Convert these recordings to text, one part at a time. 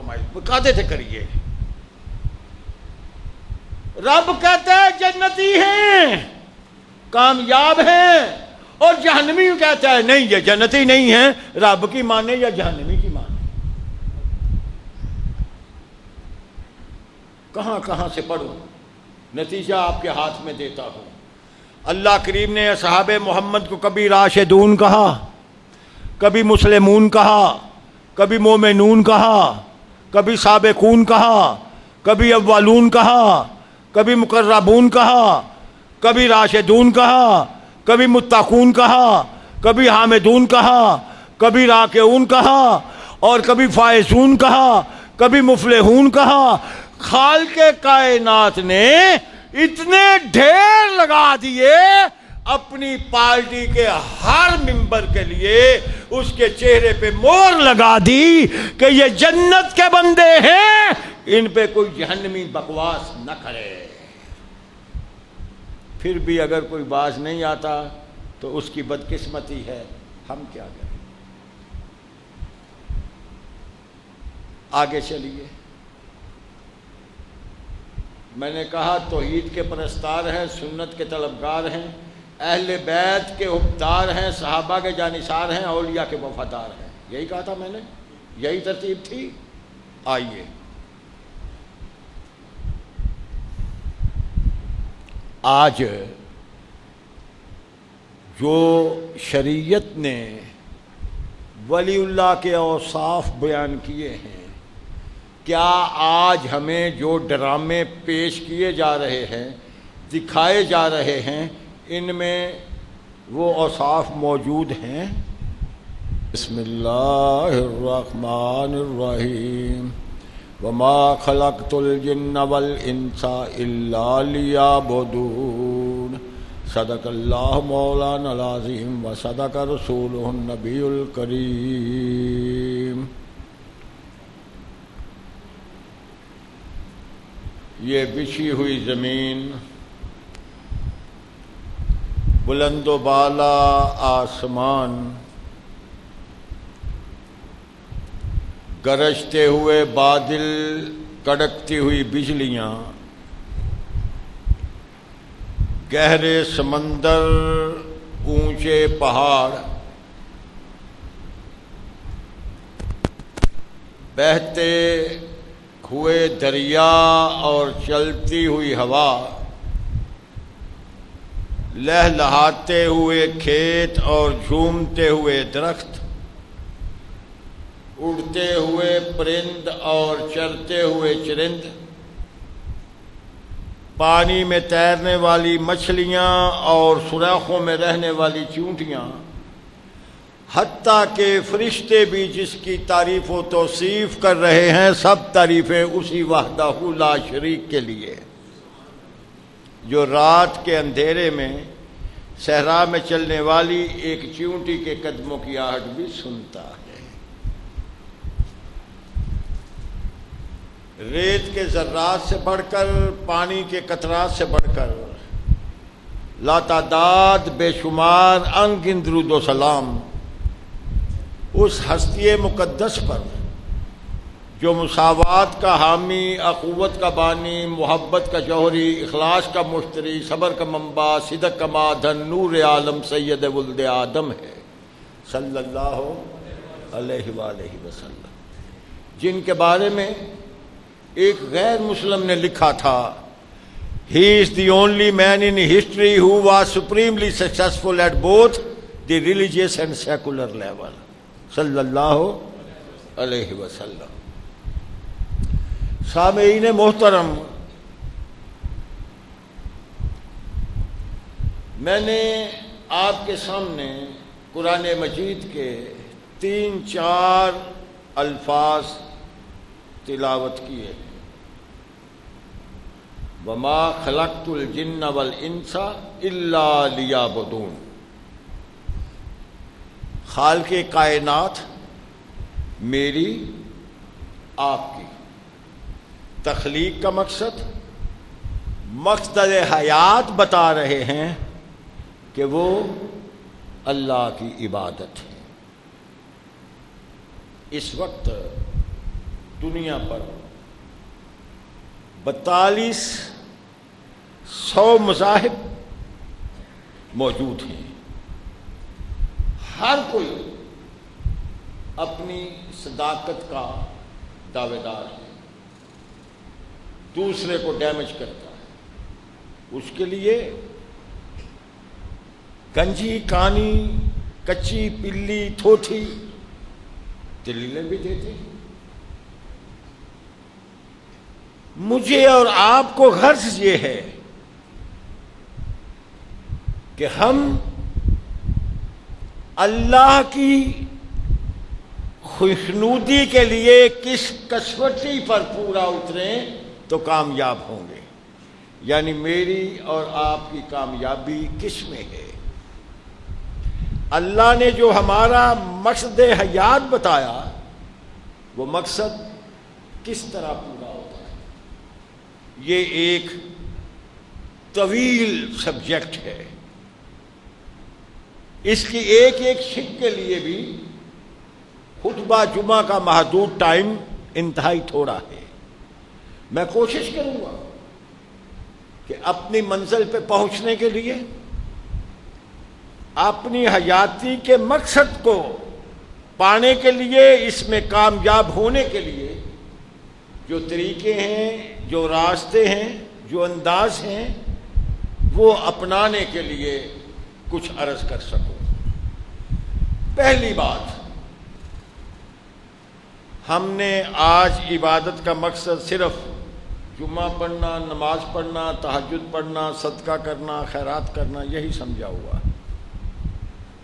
فرمائی، کہتے تھے کریے. رب کہتا ہے جنتی ہیں، کامیاب ہیں، اور جہنمی کہتا ہے نہیں یہ جنتی نہیں ہیں، رب کی مانے یا جہنمی کی مانے. کہاں کہاں سے پڑھوں، نتیجہ آپ کے ہاتھ میں دیتا ہوں. اللہ کریم نے اصحاب محمد کو کبھی راشدون کہا، کبھی مسلمون کہا، کبھی مومنون کہا، کبھی سابقون کہا، کبھی اولون کہا، کبھی مقربون کہا، کبھی راشدون کہا، کبھی متقون کہا، کبھی حامدون کہا، کبھی راکعون کہا، اور کبھی فائزون کہا، کبھی مفلحون کہا. خالق کائنات نے اتنے ڈھیر لگا دیے اپنی پارٹی کے ہر ممبر کے لیے، اس کے چہرے پہ مور لگا دی کہ یہ جنت کے بندے ہیں، ان پہ کوئی جہنمی بکواس نہ کرے. پھر بھی اگر کوئی باز نہیں آتا تو اس کی بدقسمتی ہے، ہم کیا کریں. آگے چلیے. میں نے کہا توحید کے پرستار ہیں، سنت کے طلبگار ہیں، اہل بیت کے حبدار ہیں، صحابہ کے جانثار ہیں، اولیاء کے وفادار ہیں. یہی کہا تھا میں نے، یہی ترتیب تھی. آئیے آج جو شریعت نے ولی اللہ کے اوصاف بیان کیے ہیں، کیا آج ہمیں جو ڈرامے پیش کیے جا رہے ہیں، دکھائے جا رہے ہیں، ان میں وہ اوصاف موجود ہیں؟ بسم اللہ الرحمن الرحیم. وما خلقت الجن والانس الا لیعبدون. صدق اللہ مولانا العظیم وصدق رسولہ النبی الکریم. یہ بچھی ہوئی زمین، بلند و بالا آسمان، گرجتے ہوئے بادل، کڑکتی ہوئی بجلیاں، گہرے سمندر، اونچے پہاڑ، بہتے ہوئے دریا اور چلتی ہوئی ہوا، لہلہاتے ہوئے کھیت اور جھومتے ہوئے درخت، اڑتے ہوئے پرند اور چرتے ہوئے چرند، پانی میں تیرنے والی مچھلیاں اور سوراخوں میں رہنے والی چیونٹیاں، حتیٰ کہ فرشتے بھی جس کی تعریف و توصیف کر رہے ہیں، سب تعریفیں اسی وحدہ لا شریک کے لیے، جو رات کے اندھیرے میں صحرا میں چلنے والی ایک چیونٹی کے قدموں کی آہٹ بھی سنتا ہے. ریت کے ذرات سے بڑھ کر، پانی کے قطرات سے بڑھ کر، لاتعداد بے شمار انگن درود و سلام اس ہستی مقدس پر جو مساوات کا حامی، اخوت کا بانی، محبت کا جوہری، اخلاص کا مشتری، صبر کا منبع، صدق کا معدن، نور عالم، سید ولد آدم ہے صلی اللہ علیہ وآلہ وسلم، جن کے بارے میں ایک غیر مسلم نے لکھا تھا He is the only man in history who was supremely successful at both the religious and secular level. صلی اللہ علیہ وسلم. سامعین محترم، میں نے آپ کے سامنے قرآن مجید کے 3-4 الفاظ تلاوت کیے. وما خلقت الجن والانس الا لیعبدون. خالق کائنات میری، آپ کی تخلیق کا مقصد حیات بتا رہے ہیں کہ وہ اللہ کی عبادت ہے. اس وقت دنیا پر 4200 مذاہب موجود ہیں. ہر کوئی اپنی صداقت کا دعوے دار ہے، دوسرے کو ڈیمیج کرتا ہے. اس کے لیے گنجی کانی کچی پلی تھوتھی دلیلیں بھی دیتے ہیں. مجھے اور آپ کو غرض یہ ہے کہ ہم اللہ کی خوشنودی کے لیے کس کسوٹی پر پورا اتریں تو کامیاب ہوں گے. یعنی میری اور آپ کی کامیابی کس میں ہے؟ اللہ نے جو ہمارا مقصد حیات بتایا وہ مقصد کس طرح پورا ہوتا ہے؟ یہ ایک طویل سبجیکٹ ہے. اس کی ایک ایک شک کے لیے بھی خطبہ جمعہ کا محدود ٹائم انتہائی تھوڑا ہے. میں کوشش کروں گا کہ اپنی منزل پہ پہنچنے کے لیے، اپنی حیاتی کے مقصد کو پانے کے لیے، اس میں کامیاب ہونے کے لیے جو طریقے ہیں، جو راستے ہیں، جو انداز ہیں، وہ اپنانے کے لیے کچھ عرض کر سکوں. پہلی بات، ہم نے آج عبادت کا مقصد صرف جمعہ پڑھنا، نماز پڑھنا، تہجد پڑھنا، صدقہ کرنا، خیرات کرنا یہی سمجھا ہوا.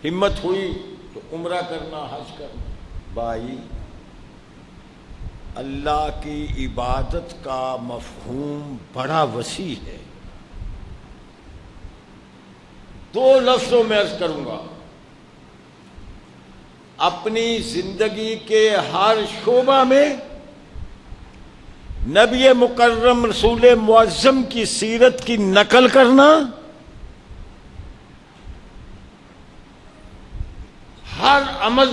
ہمت ہوئی تو عمرہ کرنا، حج کرنا. بھائی، اللہ کی عبادت کا مفہوم بڑا وسیع ہے. 2 لفظوں میں عرض کروں گا. اپنی زندگی کے ہر شعبہ میں نبی مکرم رسول معظم کی سیرت کی نقل کرنا، ہر عمل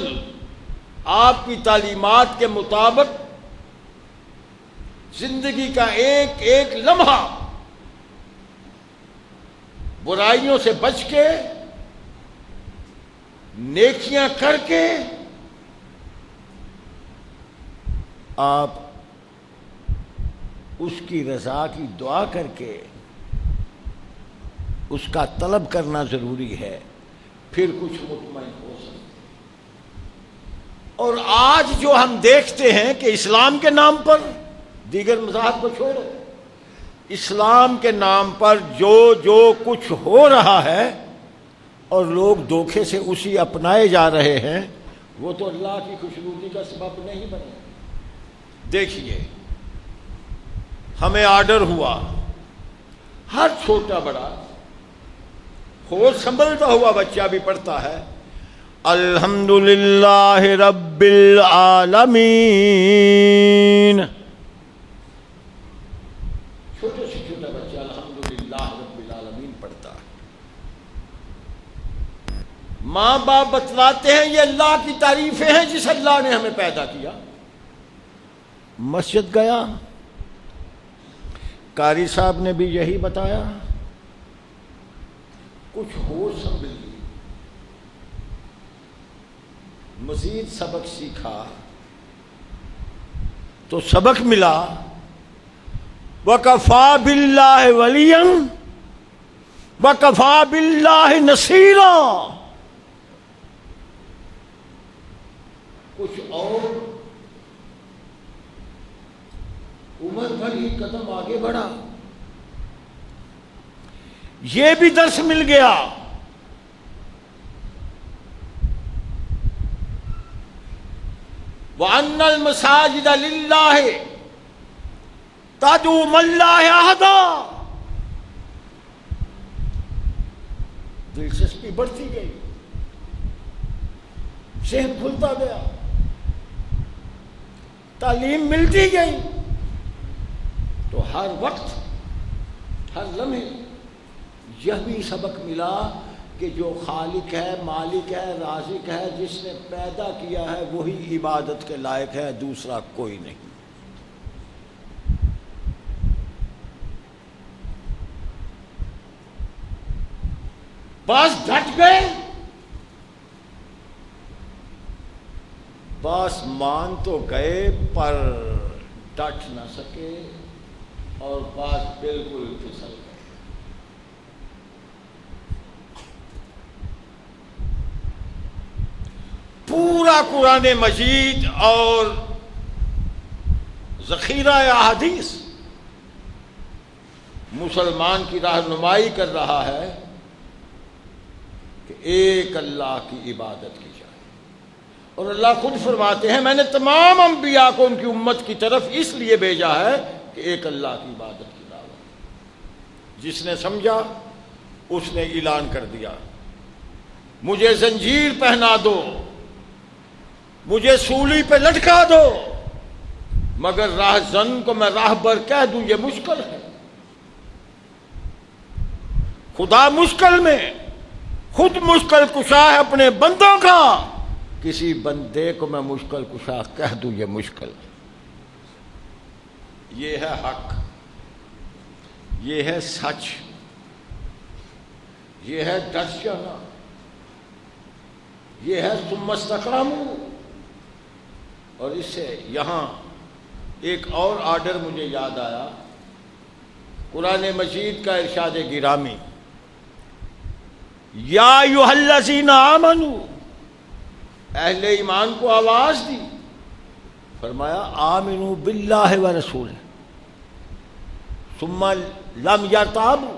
آپ کی تعلیمات کے مطابق، زندگی کا ایک ایک لمحہ برائیوں سے بچ کے، نیکیاں کر کے آپ اس کی رضا کی دعا کر کے اس کا طلب کرنا ضروری ہے، پھر کچھ مطمئن ہو سکتے. اور آج جو ہم دیکھتے ہیں کہ اسلام کے نام پر، دیگر مذاہب کو چھوڑو، اسلام کے نام پر جو کچھ ہو رہا ہے اور لوگ دھوکے سے اسی اپنائے جا رہے ہیں، وہ تو اللہ کی خوشنودی کا سبب نہیں بنے. دیکھیے، ہمیں آرڈر ہوا، ہر چھوٹا بڑا ہوش سنبھلتا ہوا بچہ بھی پڑھتا ہے، الحمدللہ رب العالمین. چھوٹے سے چھوٹا بچہ الحمدللہ رب العالمین پڑھتا ہے. ماں باپ بتلاتے ہیں یہ اللہ کی تعریفیں ہیں جس اللہ نے ہمیں پیدا کیا. مسجد گیا، قاری صاحب نے بھی یہی بتایا، کچھ ہوش سنبھل لی، مزید سبق سیکھا تو سبق ملا، وَكَفَى بِاللَّهِ وَلِيًّا وَكَفَى بِاللَّهِ نَصِيرًا. کچھ اور عمر بھر ہی قدم آگے بڑھا، یہ بھی درس مل گیا. وَأَنَّ الْمَسَاجِدَ لِلَّهِ تَدْعُو مَعَ اللَّهِ أَحَدًا. دلچسپی بڑھتی گئی، ذہن کھلتا گیا، تعلیم ملتی گئی، تو ہر وقت، ہر لمحے یہ بھی سبق ملا کہ جو خالق ہے، مالک ہے، رازق ہے، جس نے پیدا کیا ہے وہی عبادت کے لائق ہے، دوسرا کوئی نہیں. بس ڈٹ گئے، بس مان تو گئے پر ڈٹ نہ سکے اور بات بالکل پھسل گئے۔ پورا قرآن مجید اور ذخیرہ احادیث مسلمان کی رہنمائی کر رہا ہے کہ ایک اللہ کی عبادت کی جائے، اور اللہ خود فرماتے ہیں میں نے تمام انبیاء کو ان کی امت کی طرف اس لیے بھیجا ہے کہ ایک اللہ کی عبادت کی دعوت۔ جس نے سمجھا اس نے اعلان کر دیا، مجھے زنجیر پہنا دو، مجھے سولی پہ لٹکا دو، مگر راہزن کو میں راہبر کہہ دوں یہ مشکل ہے۔ خدا مشکل میں خود مشکل کشا ہے اپنے بندوں کا، کسی بندے کو میں مشکل کشا کہہ دوں یہ مشکل ہے۔ یہ ہے حق، یہ ہے سچ، یہ ہے ڈٹ جانا، یہ ہے ثم استقاموا۔ اور اس سے یہاں ایک اور آرڈر مجھے یاد آیا، قرآن مجید کا ارشاد گرامی، یا ایھا الذین آمنوا، اہل ایمان کو آواز دی، فرمایا آمنوا باللہ ورسولہ ثم لم یرتابوا،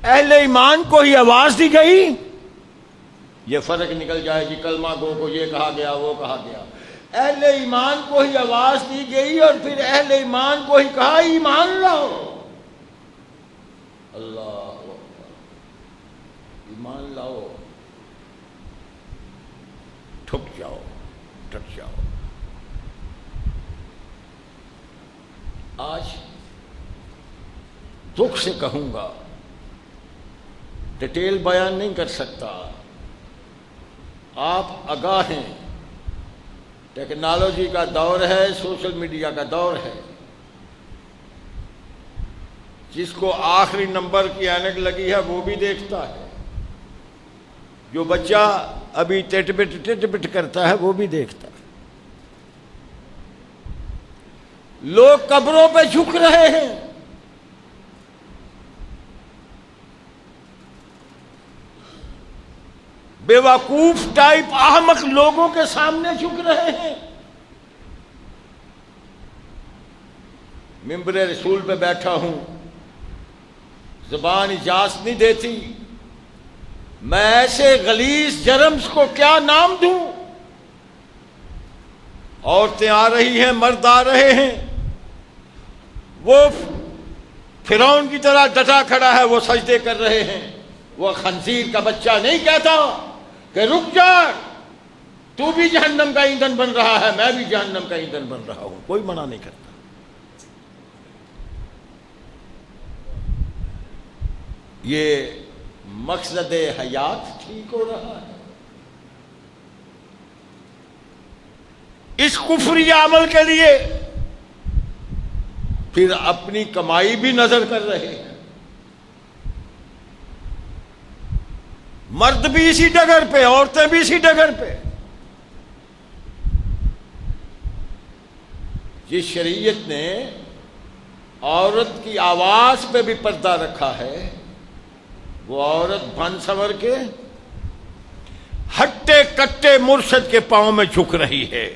اہل ایمان کو ہی آواز دی گئی۔ یہ فرق نکل جائے کہ کلمہ گو کو یہ کہا گیا وہ کہا گیا، اہل ایمان کو ہی آواز دی گئی اور پھر اہل ایمان کو ہی کہا ایمان لاؤ۔ اللہ اکبر، ایمان لاؤ، ٹھک جاؤ، ڈٹ جاؤ۔ آج دکھ سے کہوں گا، ڈیٹیل بیان نہیں کر سکتا، آپ آگاہ ہیں، ٹیکنالوجی کا دور ہے، سوشل میڈیا کا دور ہے، جس کو آخری نمبر کی اینک لگی ہے وہ بھی دیکھتا ہے، جو بچہ ابھی ٹٹ بٹ کرتا ہے وہ بھی دیکھتا ہے۔ لوگ قبروں پہ جھک رہے ہیں، بے وقوف ٹائپ احمق لوگوں کے سامنے جھک رہے ہیں۔ ممبر رسول پہ بیٹھا ہوں، زبان اجازت نہیں دیتی، میں ایسے غلیظ جرمز کو کیا نام دوں؟ عورتیں آ رہی ہیں، مرد آ رہے ہیں، وہ فرعون کی طرح ڈٹا کھڑا ہے، وہ سجدے کر رہے ہیں، وہ خنزیر کا بچہ نہیں کہتا کہ رک جا، تو بھی جہنم کا ایندھن بن رہا ہے، میں بھی جہنم کا ایندھن بن رہا ہوں، کوئی منع نہیں کرتا۔ یہ مقصد حیات ٹھیک ہو رہا ہے؟ اس کفری عمل کے لیے پھر اپنی کمائی بھی نظر کر رہے ہیں، مرد بھی اسی ڈگر پہ، عورتیں بھی اسی ڈگر پہ۔ جس شریعت نے عورت کی آواز پہ بھی پردہ رکھا ہے، وہ عورت بن سنور کے ہٹے کٹے مرشد کے پاؤں میں جھک رہی ہے۔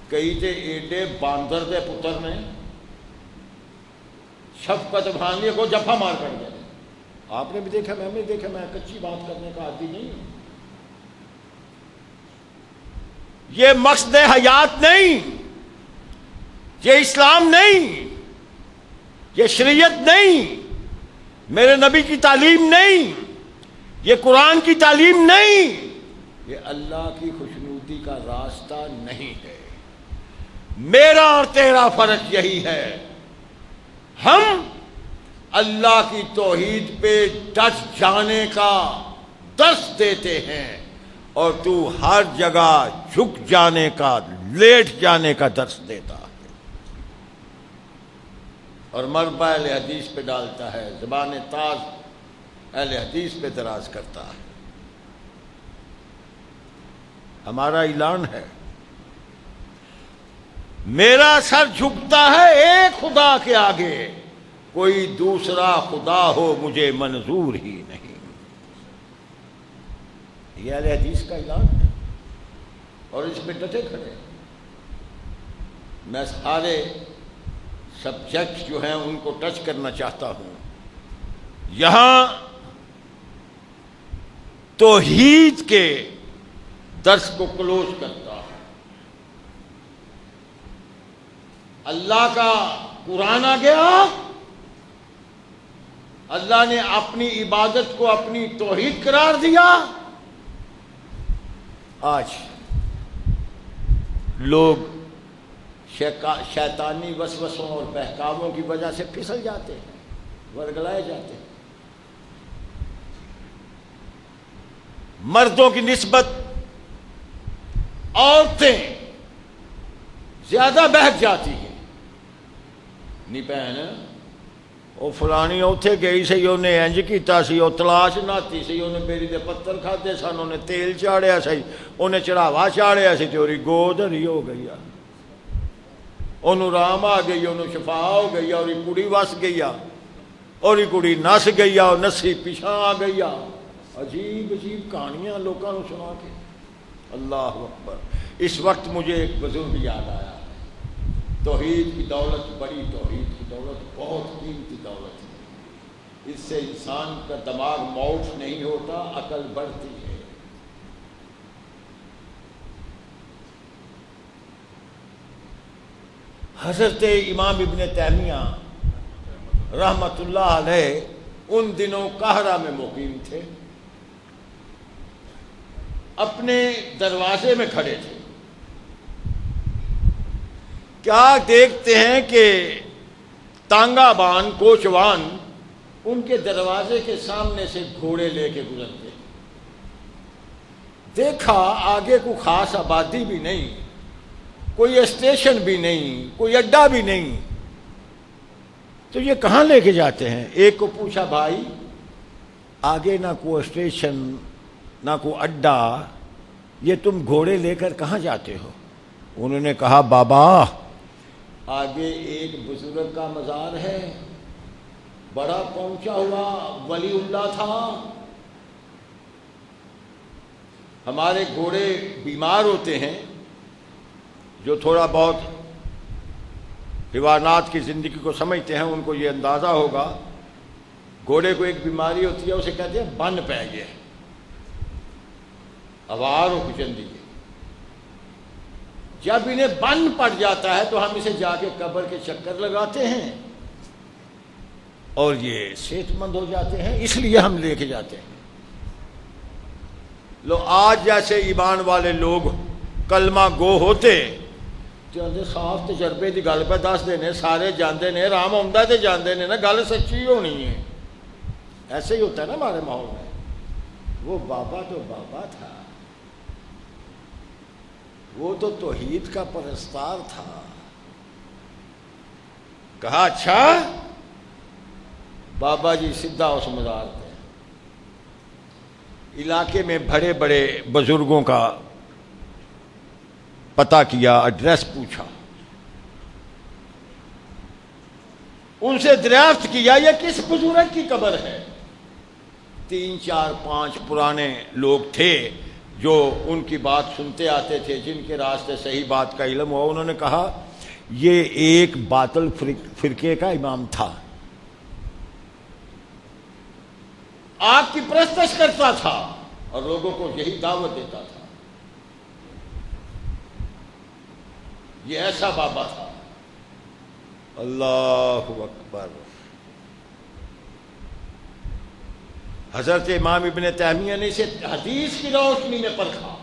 کئی تے ایڈے باندر دے پتر نے شفقت بھانیے کو جفا مار کر گئے۔ آپ نے بھی دیکھا، میں بھی دیکھا، میں کچی بات کرنے کا عادی نہیں ہوں۔ یہ مقصد حیات نہیں، یہ اسلام نہیں، یہ شریعت نہیں، میرے نبی کی تعلیم نہیں، یہ قرآن کی تعلیم نہیں، یہ اللہ کی خوشنودی کا راستہ نہیں ہے۔ میرا اور تیرا فرق یہی ہے، ہم اللہ کی توحید پہ ڈٹ جانے کا درس دیتے ہیں اور تو ہر جگہ جھک جانے کا، لیٹ جانے کا درس دیتا ہے۔ اور مربع اہل حدیث پہ ڈالتا ہے، زبان تاز اہل حدیث پہ دراز کرتا ہے۔ ہمارا اعلان ہے، میرا سر جھکتا ہے ایک خدا کے آگے، کوئی دوسرا خدا ہو مجھے منظور ہی نہیں۔ یہ اہل حدیث کا اعلان ہے اور اس پہ ڈٹے کھڑے ہیں۔ میں سارے سبجیکٹ جو ہیں ان کو ٹچ کرنا چاہتا ہوں۔ یہاں توحید کے درس کو کلوز کرتا ہوں۔ اللہ کا قرآن آ گیا، اللہ نے اپنی عبادت کو اپنی توحید قرار دیا۔ آج لوگ شیطانی وسوسوں اور بہکاووں کی وجہ سے پھسل جاتے ہیں، ورگلائے جاتے ہیں۔ مردوں کی نسبت عورتیں زیادہ بہک جاتی ہیں۔ نہیں بہن وہ فلانی اوتھے گئی سی، انہیں انج کیتا سی، وہ تلاش نہاتی سی، انہیں بیری دے پتھر کھادے سن، انہیں تیل چاڑیا سی، انہیں چڑھاوا چاڑیا سی، تے اوری گود ہری ہو گئی، انہوں رام آ گئی، انہوں شفا ہو گئی، اور کڑی وس گئی، اور کڑی نس گئی، اور نسی پیچھا آ گئی۔ عجیب عجیب کہانیاں لوگوں کو سنا کے۔ اللہ اکبر۔ اس وقت مجھے ایک بزرگ یاد آیا۔ توحید کی دولت بڑی، توحید کی دولت بہت قیمتی دولت ہے۔ اس سے انسان کا دماغ موٹ نہیں ہوتا، عقل بڑھتی ہے۔ حضرت امام ابن تیمیہ رحمت اللہ علیہ ان دنوں قاہرہ میں مقیم تھے، اپنے دروازے میں کھڑے تھے۔ کیا دیکھتے ہیں کہ تانگا بان کوچوان ان کے دروازے کے سامنے سے گھوڑے لے کے گزرتے۔ دیکھا آگے کوئی خاص آبادی بھی نہیں، کوئی اسٹیشن بھی نہیں، کوئی اڈا بھی نہیں، تو یہ کہاں لے کے جاتے ہیں؟ ایک کو پوچھا، بھائی آگے نہ کوئی اسٹیشن نہ کوئی اڈا، یہ تم گھوڑے لے کر کہاں جاتے ہو؟ انہوں نے کہا، بابا آگے ایک بزرگ کا مزار ہے، بڑا پہنچا ہوا ولی اللہ تھا، ہمارے گھوڑے بیمار ہوتے ہیں، جو تھوڑا بہت حیوانات کی زندگی کو سمجھتے ہیں ان کو یہ اندازہ ہوگا، گھوڑے کو ایک بیماری ہوتی ہے، اسے کہتے ہیں بن پہ گیا، اوار ہو کچندی ہے۔ جب انہیں بن پڑ جاتا ہے تو ہم اسے جا کے قبر کے چکر لگاتے ہیں اور یہ صحت مند ہو جاتے ہیں، اس لیے ہم لے کے جاتے ہیں۔ لو آج جیسے ایمان والے لوگ کلمہ گو ہوتے تو صاف تجربے کی گل پہ دس دینے، سارے جاندے نے، رام آمدہ تے جاندے نے نا، گل سچی ہونی ہے۔ ایسے ہی ہوتا ہے نا ہمارے ماحول میں۔ وہ بابا تو بابا تھا، وہ تو توحید کا پرستار تھا۔ کہا اچھا بابا جی سیدھا اس مزار پہ۔ علاقے میں بڑے بڑے بزرگوں کا پتہ کیا، ایڈریس پوچھا، ان سے دریافت کیا یہ کس بزرگ کی قبر ہے۔ 3 4 5 پرانے لوگ تھے جو ان کی بات سنتے آتے تھے، جن کے راستے صحیح بات کا علم ہوا۔ انہوں نے کہا یہ ایک باطل فرقے کا امام تھا، آگ کی پرستش کرتا تھا اور لوگوں کو یہی دعوت دیتا تھا۔ یہ ایسا بابا تھا۔ اللہ اکبر۔ حضرت امام ابن تیمیہ نے اسے حدیث کی روشنی میں پرکھا۔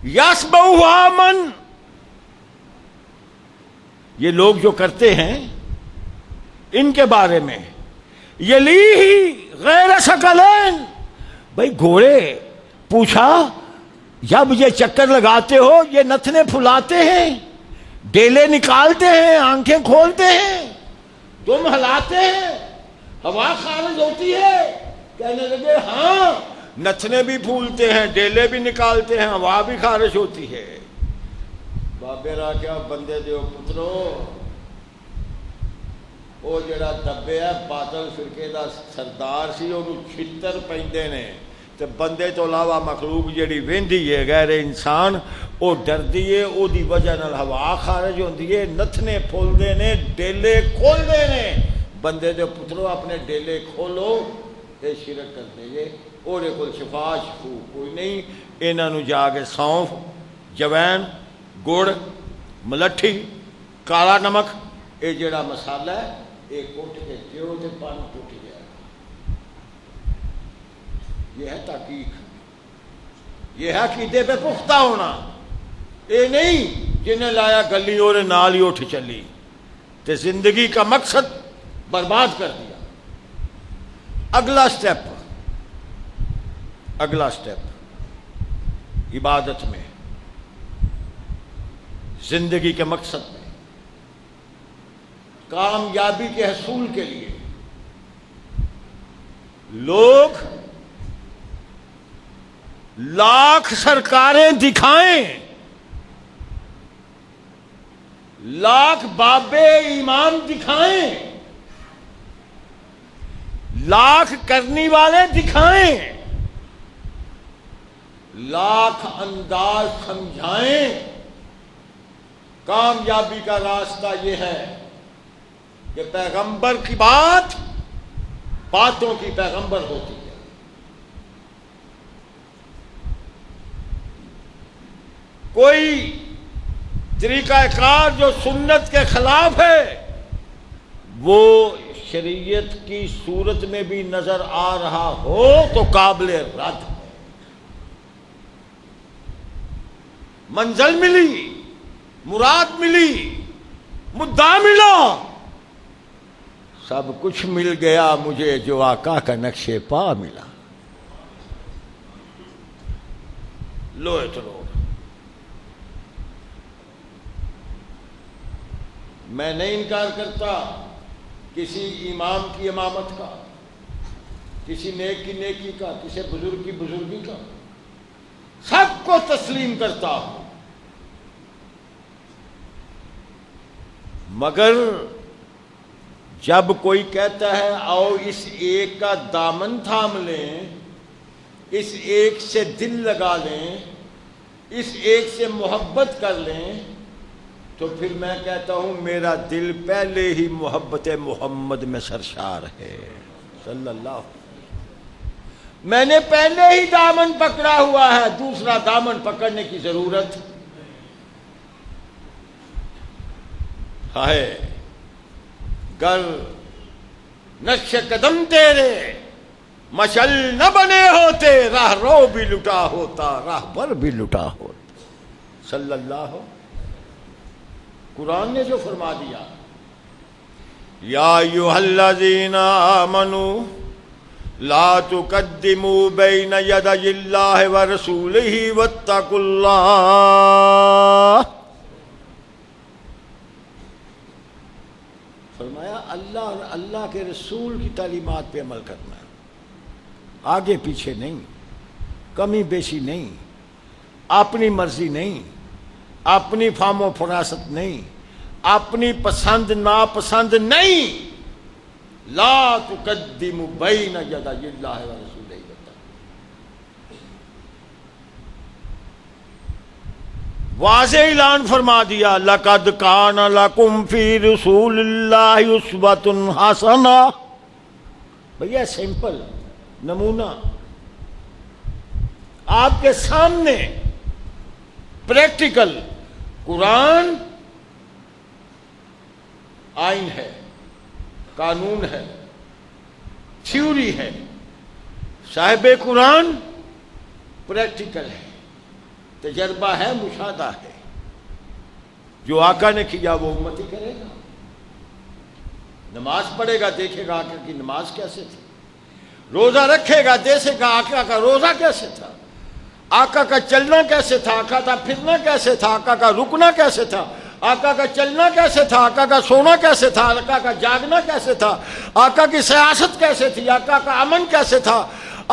یسبؤ من، یہ لوگ جو کرتے ہیں ان کے بارے میں، یلیہ غیر ثقلین، بھائی گھوڑے پوچھا جب یہ چکر لگاتے ہو یہ نتنے پھلاتے ہیں، ڈیلے نکالتے ہیں، آنکھیں کھولتے ہیں، تم ہلاتے ہیں، ہوا خارج ہوتی ہے، کہنے لگے ہاں نتنے بھی پھولتے ہیں، ڈیلے بھی نکالتے ہیں، ہوا بھی خارج ہوتی ہے۔ بابے را کیا بندے دیو پترو، وہ جڑا دبے ہے باطل فرقے دا سردار سی، انہوں چھتر پیندے نے، تے بندے تو علاوہ مخلوق جڑی ویندی ہے غیر انسان وہ ڈردی ہے، او دی وجہ نال ہوا خارج ہوندی ہے، نتنے پھولدے نے، ڈیلے کھولدے نے۔ بندے دے پترو اپنے ڈیلے کھولو، اے شرک کرتے جے، اورے کول شفا شفو کوئی نہیں۔ انہاں نو جا کے سونف، جوین، گڑ، ملٹھی، کالا نمک، اے جڑا مسالہ ہے اے کوٹ کے دیو تے پان ٹوٹ جائے۔ یہ ہے تحقیق، یہ ہے عقیدے پہ پختہ ہونا۔ اے نہیں جنہیں لایا گلی اور نال ہی اٹھ چلی تے زندگی کا مقصد برباد کر دیا۔ اگلا سٹیپ عبادت میں، زندگی کے مقصد میں، کامیابی کے حصول کے لیے لوگ لاکھ سرکاریں دکھائیں، لاکھ بابے امام دکھائیں، لاکھ کرنی والے دکھائیں، لاکھ انداز سمجھائیں، کامیابی کا راستہ یہ ہے کہ پیغمبر کی بات باتوں کی پیغمبر ہوتی ہے۔ کوئی طریقہ کار جو سنت کے خلاف ہے وہ شریعت کی صورت میں بھی نظر آ رہا ہو تو قابل رد ہے۔ منزل ملی، مراد ملی، مدعا ملا، سب کچھ مل گیا مجھے جو آقا کا نقش پا ملا۔ لو اترو، میں نہیں انکار کرتا کسی امام کی امامت کا، کسی نیک کی نیکی کا، کسی بزرگ کی بزرگی کا، سب کو تسلیم کرتا ہوں، مگر جب کوئی کہتا ہے آؤ اس ایک کا دامن تھام لیں، اس ایک سے دل لگا لیں، اس ایک سے محبت کر لیں، تو پھر میں کہتا ہوں میرا دل پہلے ہی محبت محمد میں سرشار ہے صلی اللہ علیہ وسلم۔ میں نے پہلے ہی دامن پکڑا ہوا ہے، دوسرا دامن پکڑنے کی ضرورت ہے۔ گر نقش قدم تیرے مشل نہ بنے ہوتے، راہ رو بھی لٹا ہوتا، راہ پر بھی لٹا ہوتا صلی اللہ علیہ۔ قرآن نے جو فرما دیا یا ایھا الذین آمنوا لا تقدموا بین یدی اللہ ورسولہ واتقوا اللہ، فرمایا اللہ اور اللہ کے رسول کی تعلیمات پہ عمل کرنا ہے، آگے پیچھے نہیں، کمی بیشی نہیں، اپنی مرضی نہیں، اپنی فہم و فراست نہیں، اپنی پسند ناپسند نہیں۔ لا تقدموا بین یدی اللہ ورسولہ، واضح اعلان فرما دیا لقد کان لکم فی رسول اللہ اسوۃ حسنہ۔ بھیا سمپل نمونہ آپ کے سامنے، پریکٹیکل۔ قرآن آئین ہے، قانون ہے، تھیوری ہے، صاحب قرآن پریکٹیکل ہے، تجربہ ہے، مشاہدہ ہے۔ جو آقا نے کیا وہ امتی کرے گا۔ نماز پڑھے گا، دیکھے گا آقا کی نماز کیسے تھی، روزہ رکھے گا، دیکھے گا آقا کا روزہ کیسے تھا، آقا کا چلنا کیسے تھا، آقا کا پھرنا کیسے تھا، آقا کا رکنا کیسے تھا، آقا کا چلنا کیسے تھا، آقا کا سونا کیسے تھا، آقا کا جاگنا کیسے تھا، آقا کی سیاست کیسے تھی، آقا کا امن کیسے تھا،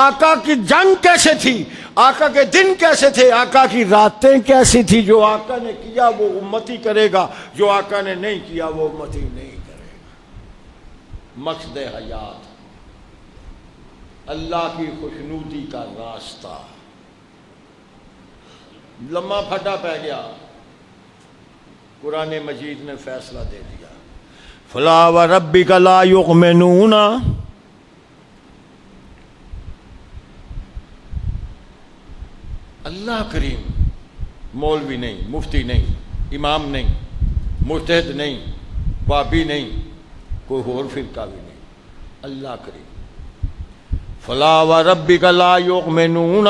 آقا کی جنگ کیسے تھی، آقا کے دن کیسے تھے، آقا کی راتیں کیسی تھی۔ جو آقا نے کیا وہ امتی کرے گا، جو آقا نے نہیں کیا وہ امتی نہیں کرے گا۔ مقصد حیات اللہ کی خوشنودی کا راستہ۔ لمحہ پھٹا پہ گیا، قرآن مجید نے فیصلہ دے دیا، فلا وربک لا یؤمنون۔ اللہ کریم مولوی نہیں، مفتی نہیں، امام نہیں، مجتہد نہیں، بابی نہیں، کوئی اور فرقہ بھی نہیں، اللہ کریم۔ فلا وربک لا یؤمنون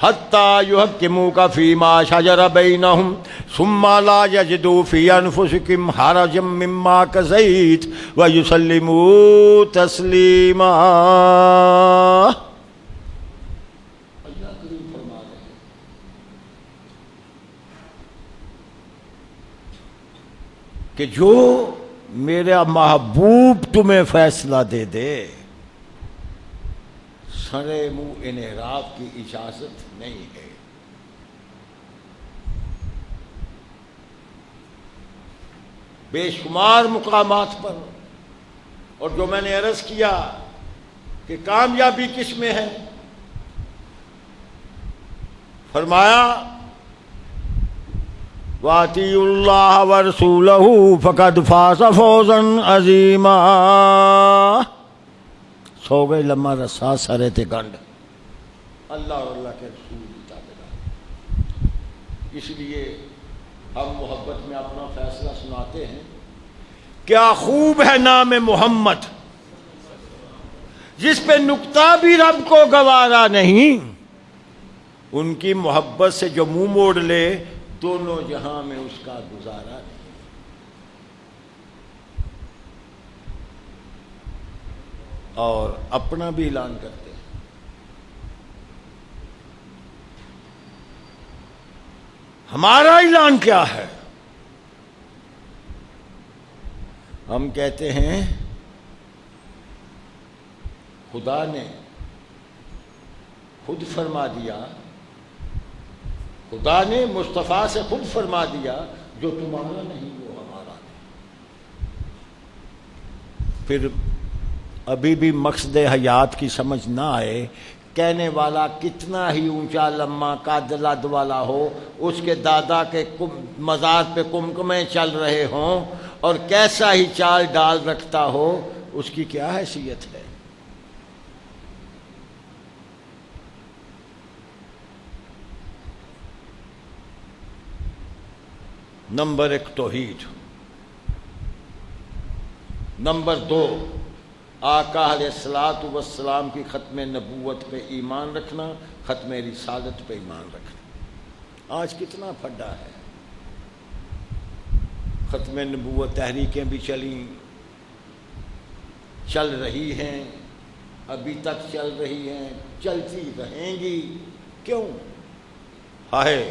حتی یحکموک فیما شجر بینہم ثم لا یجدوا فی انفسہم حرجا مما قضیت ویسلموا تسلیما۔ اللہ کریم فرما رہے ہیں کہ جو میرا محبوب تمہیں فیصلہ دے دے، سرے منہ انحراف کی اجازت نہیں ہے۔ بے شمار مقامات پر، اور جو میں نے عرض کیا کہ کامیابی کس میں ہے، فرمایا وَأَطِیعُوا اللَّهَ وَرَسُولَهُ فَقَدْ فَازَ فَوْزًا عَظِیمًا۔ سو گئے لمحہ رسا سرے تے گنڈ، اللہ اور اللہ کے رسول کی تابعدار۔ اس لیے ہم محبت میں اپنا فیصلہ سناتے ہیں۔ کیا خوب ہے نام محمد، جس پہ نقطہ بھی رب کو گوارا نہیں، ان کی محبت سے جو منہ موڑ لے دونوں جہاں میں اس کا گزارا نہیں۔ اور اپنا بھی اعلان کرتے ہیں، ہمارا اعلان کیا ہے؟ ہم کہتے ہیں خدا نے خود فرما دیا، خدا نے مصطفیٰ سے خود فرما دیا جو تمہارا نہیں وہ ہمارا نہیں۔ پھر ابھی بھی مقصد حیات کی سمجھ نہ آئے، کہنے والا کتنا ہی اونچا لمحہ قد لد والا ہو، اس کے دادا کے مزار پہ کمکمیں چل رہے ہوں اور کیسا ہی چال ڈال رکھتا ہو، اس کی کیا حیثیت ہے؟ نمبر 1 توحید، نمبر 2 آقا علیہ الصلوۃ والسلام کی ختم نبوت پہ ایمان رکھنا، ختم رسالت پہ ایمان رکھنا۔ آج کتنا پھڈا ہے، ختم نبوت تحریکیں بھی چل رہی ہیں، ابھی تک چل رہی ہیں، چلتی رہیں گی۔ کیوں؟ ہائے،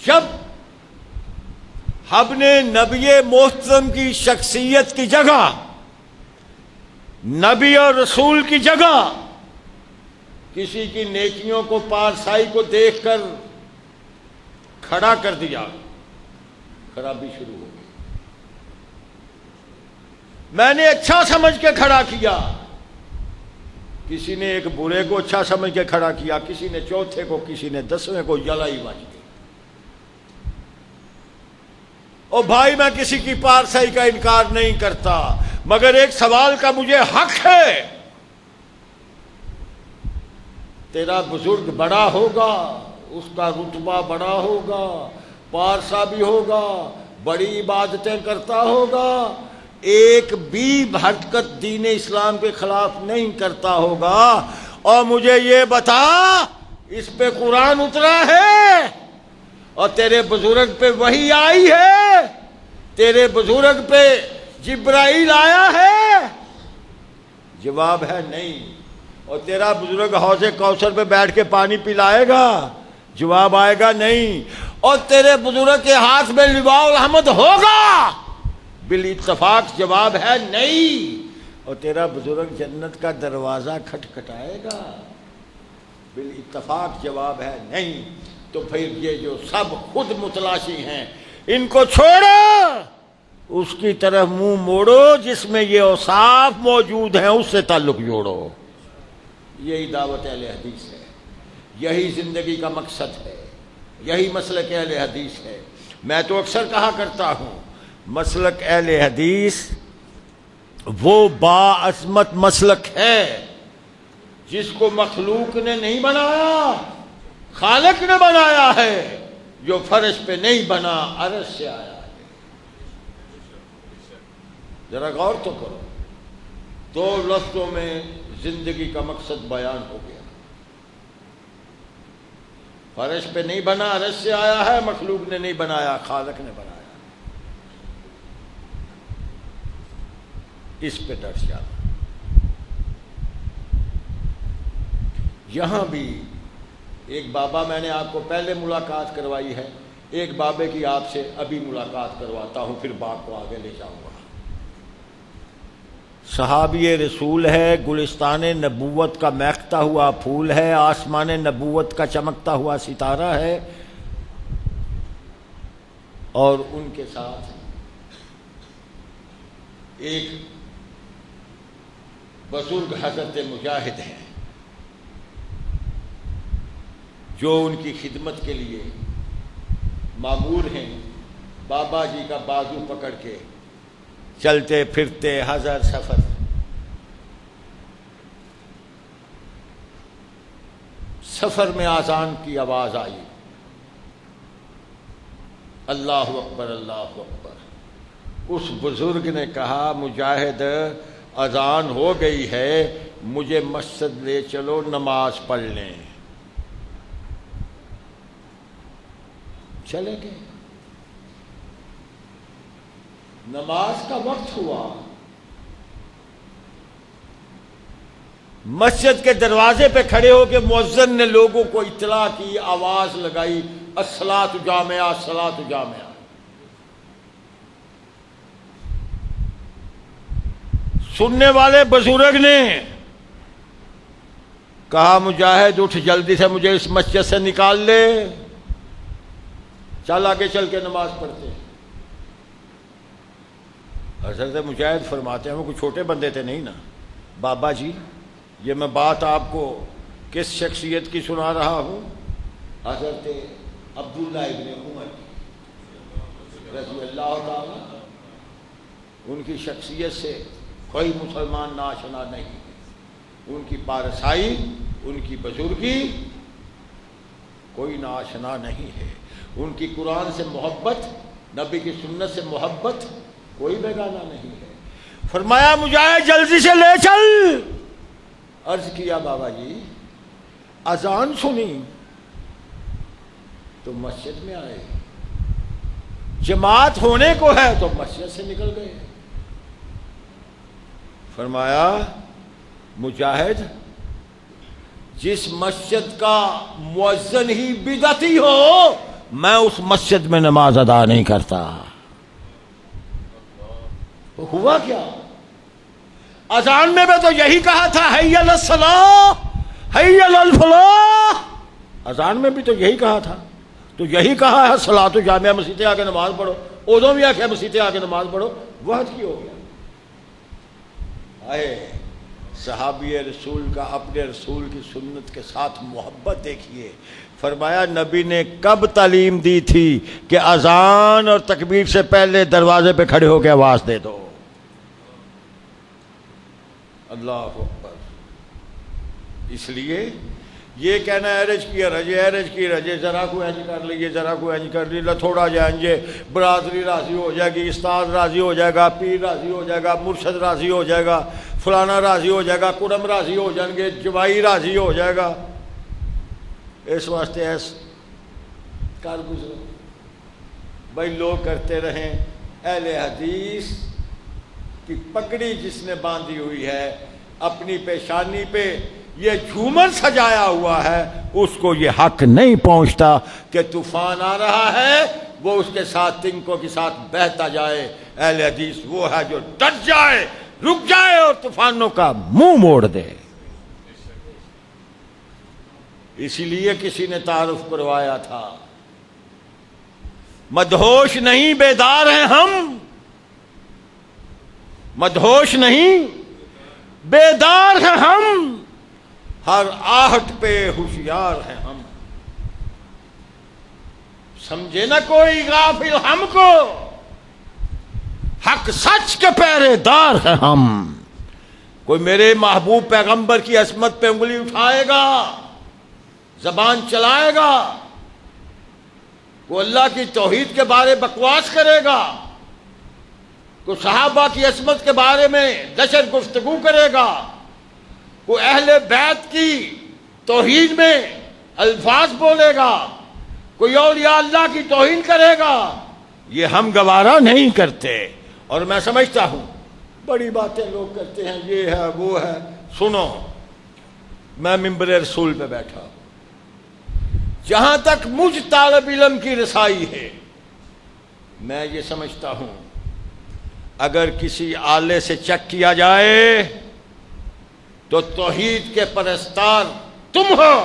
جب ہم نے نبی محترم کی شخصیت کی جگہ، نبی اور رسول کی جگہ کسی کی نیکیوں کو، پارسائی کو دیکھ کر کھڑا کر دیا، خرابی شروع ہو گئی۔ میں نے اچھا سمجھ کے کھڑا کیا، کسی نے ایک برے کو اچھا سمجھ کے کھڑا کیا، کسی نے چوتھے کو، کسی نے 10ویں کو، جلائی بچ گئی۔ او بھائی، میں کسی کی پارسائی کا انکار نہیں کرتا، مگر ایک سوال کا مجھے حق ہے۔ تیرا بزرگ بڑا ہوگا، اس کا رتبہ بڑا ہوگا، پارسا بھی ہوگا، بڑی عبادتیں کرتا ہوگا، ایک بھی حرکت دین اسلام کے خلاف نہیں کرتا ہوگا، اور مجھے یہ بتا اس پہ قرآن اترا ہے اور تیرے بزرگ پہ وحی آئی ہے، تیرے بزرگ پہ جبرائیل آیا ہے؟ جواب ہے نہیں۔ اور تیرا بزرگ حوض کوثر پہ بیٹھ کے پانی پلائے گا؟ جواب آئے گا نہیں۔ اور تیرے بزرگ کے ہاتھ میں لواء الحمد ہوگا؟ بالاتفاق جواب ہے نہیں. اور تیرا بزرگ جنت کا دروازہ کھٹکھٹائے گا؟ بالاتفاق جواب ہے نہیں. تو پھر یہ جو سب خود متلاشی ہیں ان کو چھوڑو، اس کی طرف منہ موڑو جس میں یہ اوصاف موجود ہیں، اس سے تعلق جوڑو. یہی دعوت اہل حدیث ہے، یہی زندگی کا مقصد ہے، یہی مسلک اہل حدیث ہے. میں تو اکثر کہا کرتا ہوں مسلک اہل حدیث وہ باعظمت مسلک ہے جس کو مخلوق نے نہیں بنایا، خالق نے بنایا ہے، جو فرش پہ نہیں بنا عرش سے آیا ہے. ذرا غور تو کرو، 2 لفظوں میں زندگی کا مقصد بیان ہو گیا. فرش پہ نہیں بنا عرش سے آیا ہے، مخلوق نے نہیں بنایا، خالق نے بنایا. اس پہ ڈٹ جانا. یہاں بھی ایک بابا، میں نے آپ کو پہلے ملاقات کروائی ہے، ایک بابے کی آپ سے ابھی ملاقات کرواتا ہوں، پھر بات کو آگے لے جاؤں گا. صحابی رسول ہے، گلستان نبوت کا مہکتا ہوا پھول ہے، آسمان نبوت کا چمکتا ہوا ستارہ ہے، اور ان کے ساتھ ایک بزرگ حضرت مجاہد ہیں جو ان کی خدمت کے لیے مامور ہیں. بابا جی کا بازو پکڑ کے چلتے پھرتے ہزار سفر، سفر میں اذان کی آواز آئی، اللہ اکبر اللہ اکبر. اس بزرگ نے کہا مجاہد اذان ہو گئی ہے، مجھے مسجد لے چلو نماز پڑھ لیں. چلے گئے. نماز کا وقت ہوا، مسجد کے دروازے پہ کھڑے ہو کے مؤذن نے لوگوں کو اطلاع کی، آواز لگائی، الصلاۃ جامعہ الصلاۃ جامعہ. سننے والے بزرگ نے کہا مجاہد اٹھ جلدی سے، مجھے اس مسجد سے نکال لے، چل آگے چل کے نماز پڑھتے. حضرت مجاہد فرماتے ہیں وہ کوئی چھوٹے بندے تھے نہیں نا. بابا جی یہ میں بات آپ کو کس شخصیت کی سنا رہا ہوں؟ حضرت عبداللہ ابن عمر رضی اللہ تعالی. ان کی شخصیت سے کوئی مسلمان ناشنا نہیں ہے، ان کی پارسائی، ان کی بزرگی کوئی ناشنا نہیں ہے. ان کی قرآن سے محبت، نبی کی سنت سے محبت کوئی بیگانہ نہیں ہے. فرمایا مجاہد جلدی سے لے چل. عرض کیا بابا جی اذان سنی تو مسجد میں آئے، جماعت ہونے کو ہے تو مسجد سے نکل گئے. فرمایا مجاہد جس مسجد کا مؤذن ہی بدعتی ہو میں اس مسجد میں نماز ادا نہیں کرتا. ہوا کیا؟ اذان میں تو یہی کہا تھا حی علی الصلاۃ حی علی الفلاح. اذان میں بھی تو یہی کہا تھا، تو یہی کہا ہے صلاۃ جامعہ، مسجد آ کے نماز پڑھو. ادو بھی آخیا مسجد آ کے نماز پڑھو. وحد کی ہو گیا. آئے صحابی رسول کا اپنے رسول کی سنت کے ساتھ محبت دیکھیے. فرمایا نبی نے کب تعلیم دی تھی کہ اذان اور تکبیر سے پہلے دروازے پہ کھڑے ہو کے آواز دے دو. اللہ اکبر. اس لیے یہ کہنا ارج کی رجے ذرا کو اینج کر لیے، ذرا کو اینج کر لیے، تھوڑا جائیں برادری راضی ہو جائے گی، استاد راضی ہو جائے گا، پیر راضی ہو جائے گا، مرشد راضی ہو جائے گا، فلانا راضی ہو جائے گا، کڑم راضی ہو جائیں گے، جوائی راضی ہو جائے گا. اس واسطے کر گزرو بھائی. لوگ کرتے رہیں. اہل حدیث کی پگڑی جس نے باندھی ہوئی ہے اپنی پیشانی پہ، یہ جھومر سجایا ہوا ہے اس کو یہ حق نہیں پہنچتا کہ طوفان آ رہا ہے وہ اس کے ساتھ تنکوں کے ساتھ بہتا جائے. اہل حدیث وہ ہے جو ڈٹ جائے, رک جائے اور طوفانوں کا منہ موڑ دے. اسی لیے کسی نے تعارف کروایا تھا, مدہوش نہیں بیدار ہیں ہم, مدہوش نہیں بیدار ہیں ہم, ہر آہٹ پہ ہوشیار ہیں ہم. سمجھے نہ کوئی غافل ہم کو, حق سچ کے پہرے دار ہیں ہم. کوئی میرے محبوب پیغمبر کی عصمت پہ انگلی اٹھائے گا, زبان چلائے گا, کوئی اللہ کی توحید کے بارے بکواس کرے گا, کوئی صحابہ کی عصمت کے بارے میں دشر گفتگو کرے گا, کوئی اہل بیت کی توحید میں الفاظ بولے گا, کوئی اولیاء اللہ کی توہین کرے گا, یہ ہم گوارا نہیں کرتے. اور میں سمجھتا ہوں بڑی باتیں لوگ کرتے ہیں, یہ ہے وہ ہے. سنو, میں ممبر رسول پہ بیٹھا ہوں, جہاں تک مجھ طالب علم کی رسائی ہے میں یہ سمجھتا ہوں اگر کسی آلے سے چیک کیا جائے تو توحید کے پرستار تم ہو,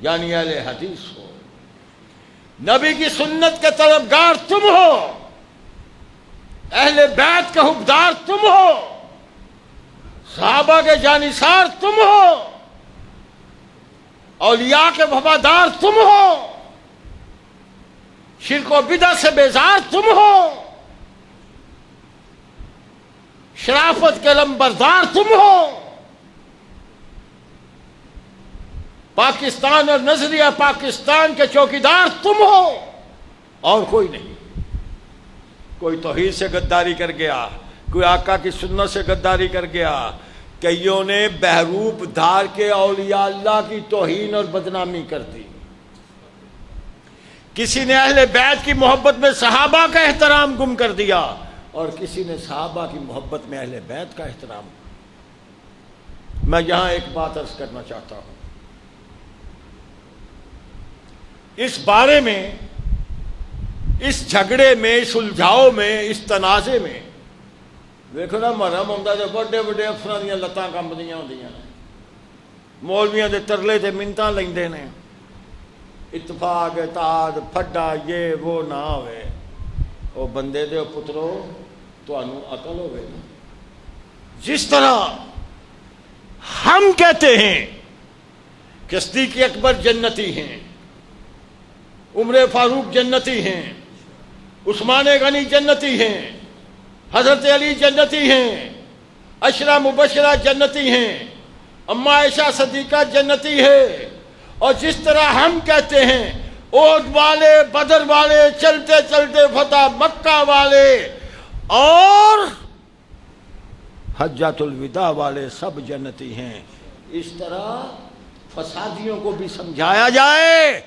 یعنی اہل حدیث ہو, نبی کی سنت کے طلبگار تم ہو, اہل بیت کے حبدار تم ہو, صحابہ کے جانثار تم ہو, اولیاء کے وفادار تم ہو, شرک و بدعت سے بیزار تم ہو, شرافت کے لمبردار تم ہو, پاکستان اور نظریہ پاکستان کے چوکیدار تم ہو, اور کوئی نہیں. کوئی توحید سے غداری کر گیا, کوئی آقا کی سنت سے غداری کر گیا, کئیوں نے بہروپ دھار کے اولیاء اللہ کی توہین اور بدنامی کر دی, کسی نے اہل بیت کی محبت میں صحابہ کا احترام گم کر دیا, اور کسی نے صحابہ کی محبت میں اہل بیت کا احترام. میں یہاں ایک بات عرض کرنا چاہتا ہوں, اس بارے میں, اس جھگڑے میں, اس الجھاؤ میں, اس تنازع میں دیکھو نا محرم ہوندا تے بڑے بڑے افسراں دیاں لتاں کمبدیاں ہوندیاں نے, مولویاں دے ترلے تے منتاں لیندے نے, اتفاق اتحاد پھڈا یہ وہ نہ ہوئے. او بندے دے پترو تانوں عقل ہوے نا. جس طرح ہم کہتے ہیں کہ صدیق اکبر جنتی ہیں, عمر فاروق جنتی ہیں, عثمان غنی جنتی ہیں, حضرت علی جنتی ہیں, عشرہ مبشرہ جنتی ہیں, اما عائشہ صدیقہ جنتی ہے, اور جس طرح ہم کہتے ہیں احد والے, بدر والے, چلتے چلتے فتح مکہ والے اور حجۃ الوداع والے سب جنتی ہیں, اس طرح فسادیوں کو بھی سمجھایا جائے.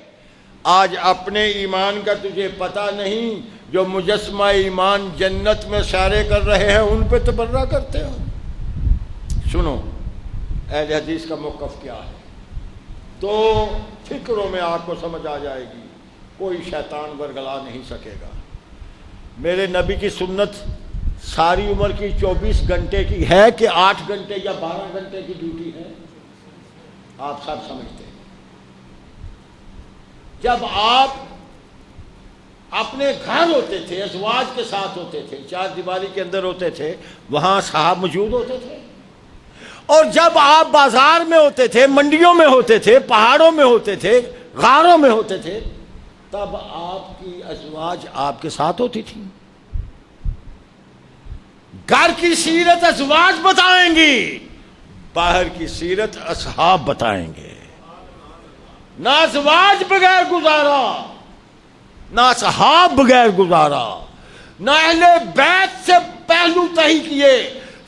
آج اپنے ایمان کا تجھے پتہ نہیں, جو مجسمہ ایمان جنت میں سارے کر رہے ہیں ان پہ تبرہ کرتے ہو. سنو اہل حدیث کا موقف کیا ہے تو فکروں میں آپ کو سمجھ آ جائے گی, کوئی شیطان ورگلا نہیں سکے گا. میرے نبی کی سنت ساری عمر کی 24 گھنٹے کی ہے کہ 8 گھنٹے یا 12 گھنٹے کی ڈیوٹی ہے, آپ سب سمجھتے ہیں. جب آپ اپنے گھر ہوتے تھے, ازواج کے ساتھ ہوتے تھے, چار دیواری کے اندر ہوتے تھے, وہاں صاحب موجود ہوتے تھے. اور جب آپ بازار میں ہوتے تھے, منڈیوں میں ہوتے تھے, پہاڑوں میں ہوتے تھے, غاروں میں ہوتے تھے, تب آپ کی ازواج آپ کے ساتھ ہوتی تھی. گھر کی سیرت ازواج بتائیں گی, باہر کی سیرت اصحاب بتائیں گے. نہ ازواج بغیر گزارا, نہ اصحاب بغیر گزارا, نہ اہل بیت سے پہلو تہی کیے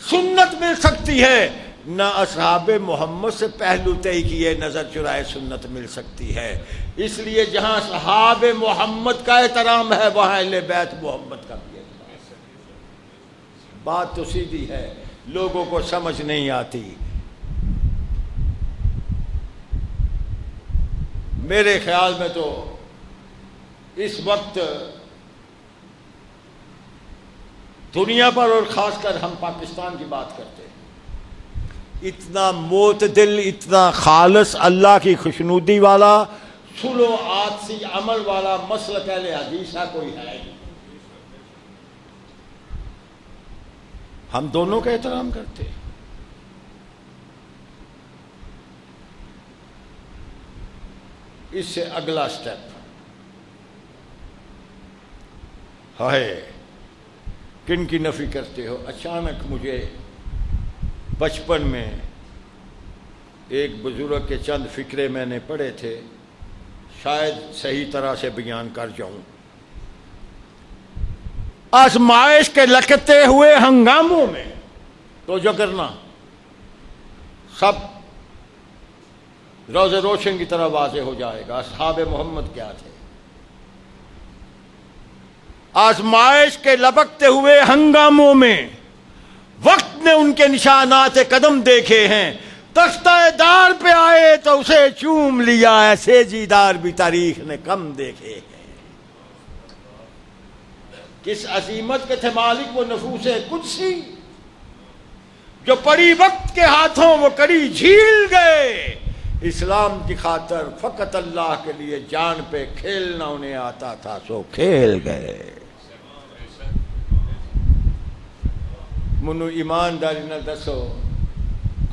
سنت مل سکتی ہے, نہ اصحاب محمد سے پہلو تہی کیے نظر چرائے سنت مل سکتی ہے. اس لیے جہاں اصحاب محمد کا احترام ہے وہاں اہل بیت محمد کا بھی احترام. بات تو سیدھی ہے, لوگوں کو سمجھ نہیں آتی. میرے خیال میں تو اس وقت دنیا پر اور خاص کر ہم پاکستان کی بات کرتے ہیں، اتنا معتدل، اتنا خالص اللہ کی خوشنودی والا، سلو آتسی عمل والا مسلک اہل حدیث ہے کوئی ہے نہیں۔ ہم دونوں کا احترام کرتے ہیں۔ اس سے اگلا سٹیپ ہے کن کی نفی کرتے ہو؟ اچانک مجھے بچپن میں ایک بزرگ کے چند فکرے میں نے پڑھے تھے، شاید صحیح طرح سے بیان کر جاؤں۔ آزمائش کے لکھتے ہوئے ہنگاموں میں تو جو کرنا سب روز روشن کی طرح واضح ہو جائے گا اصحاب محمد کیا تھے۔ آزمائش کے لبکتے ہوئے ہنگاموں میں وقت نے ان کے نشانات قدم دیکھے ہیں، تختہ دار پہ آئے تو اسے چوم لیا، ایسے جیدار بھی تاریخ نے کم دیکھے ہیں۔ کس عظیمت کے تھے مالک وہ نفوس قدسی، جو پڑی وقت کے ہاتھوں وہ کڑی جھیل گئے، اسلام کی خاطر فقط اللہ کے لیے جان پہ کھیلنا انہیں آتا تھا سو کھیل گئے۔ منو ایمانداری نہ دسو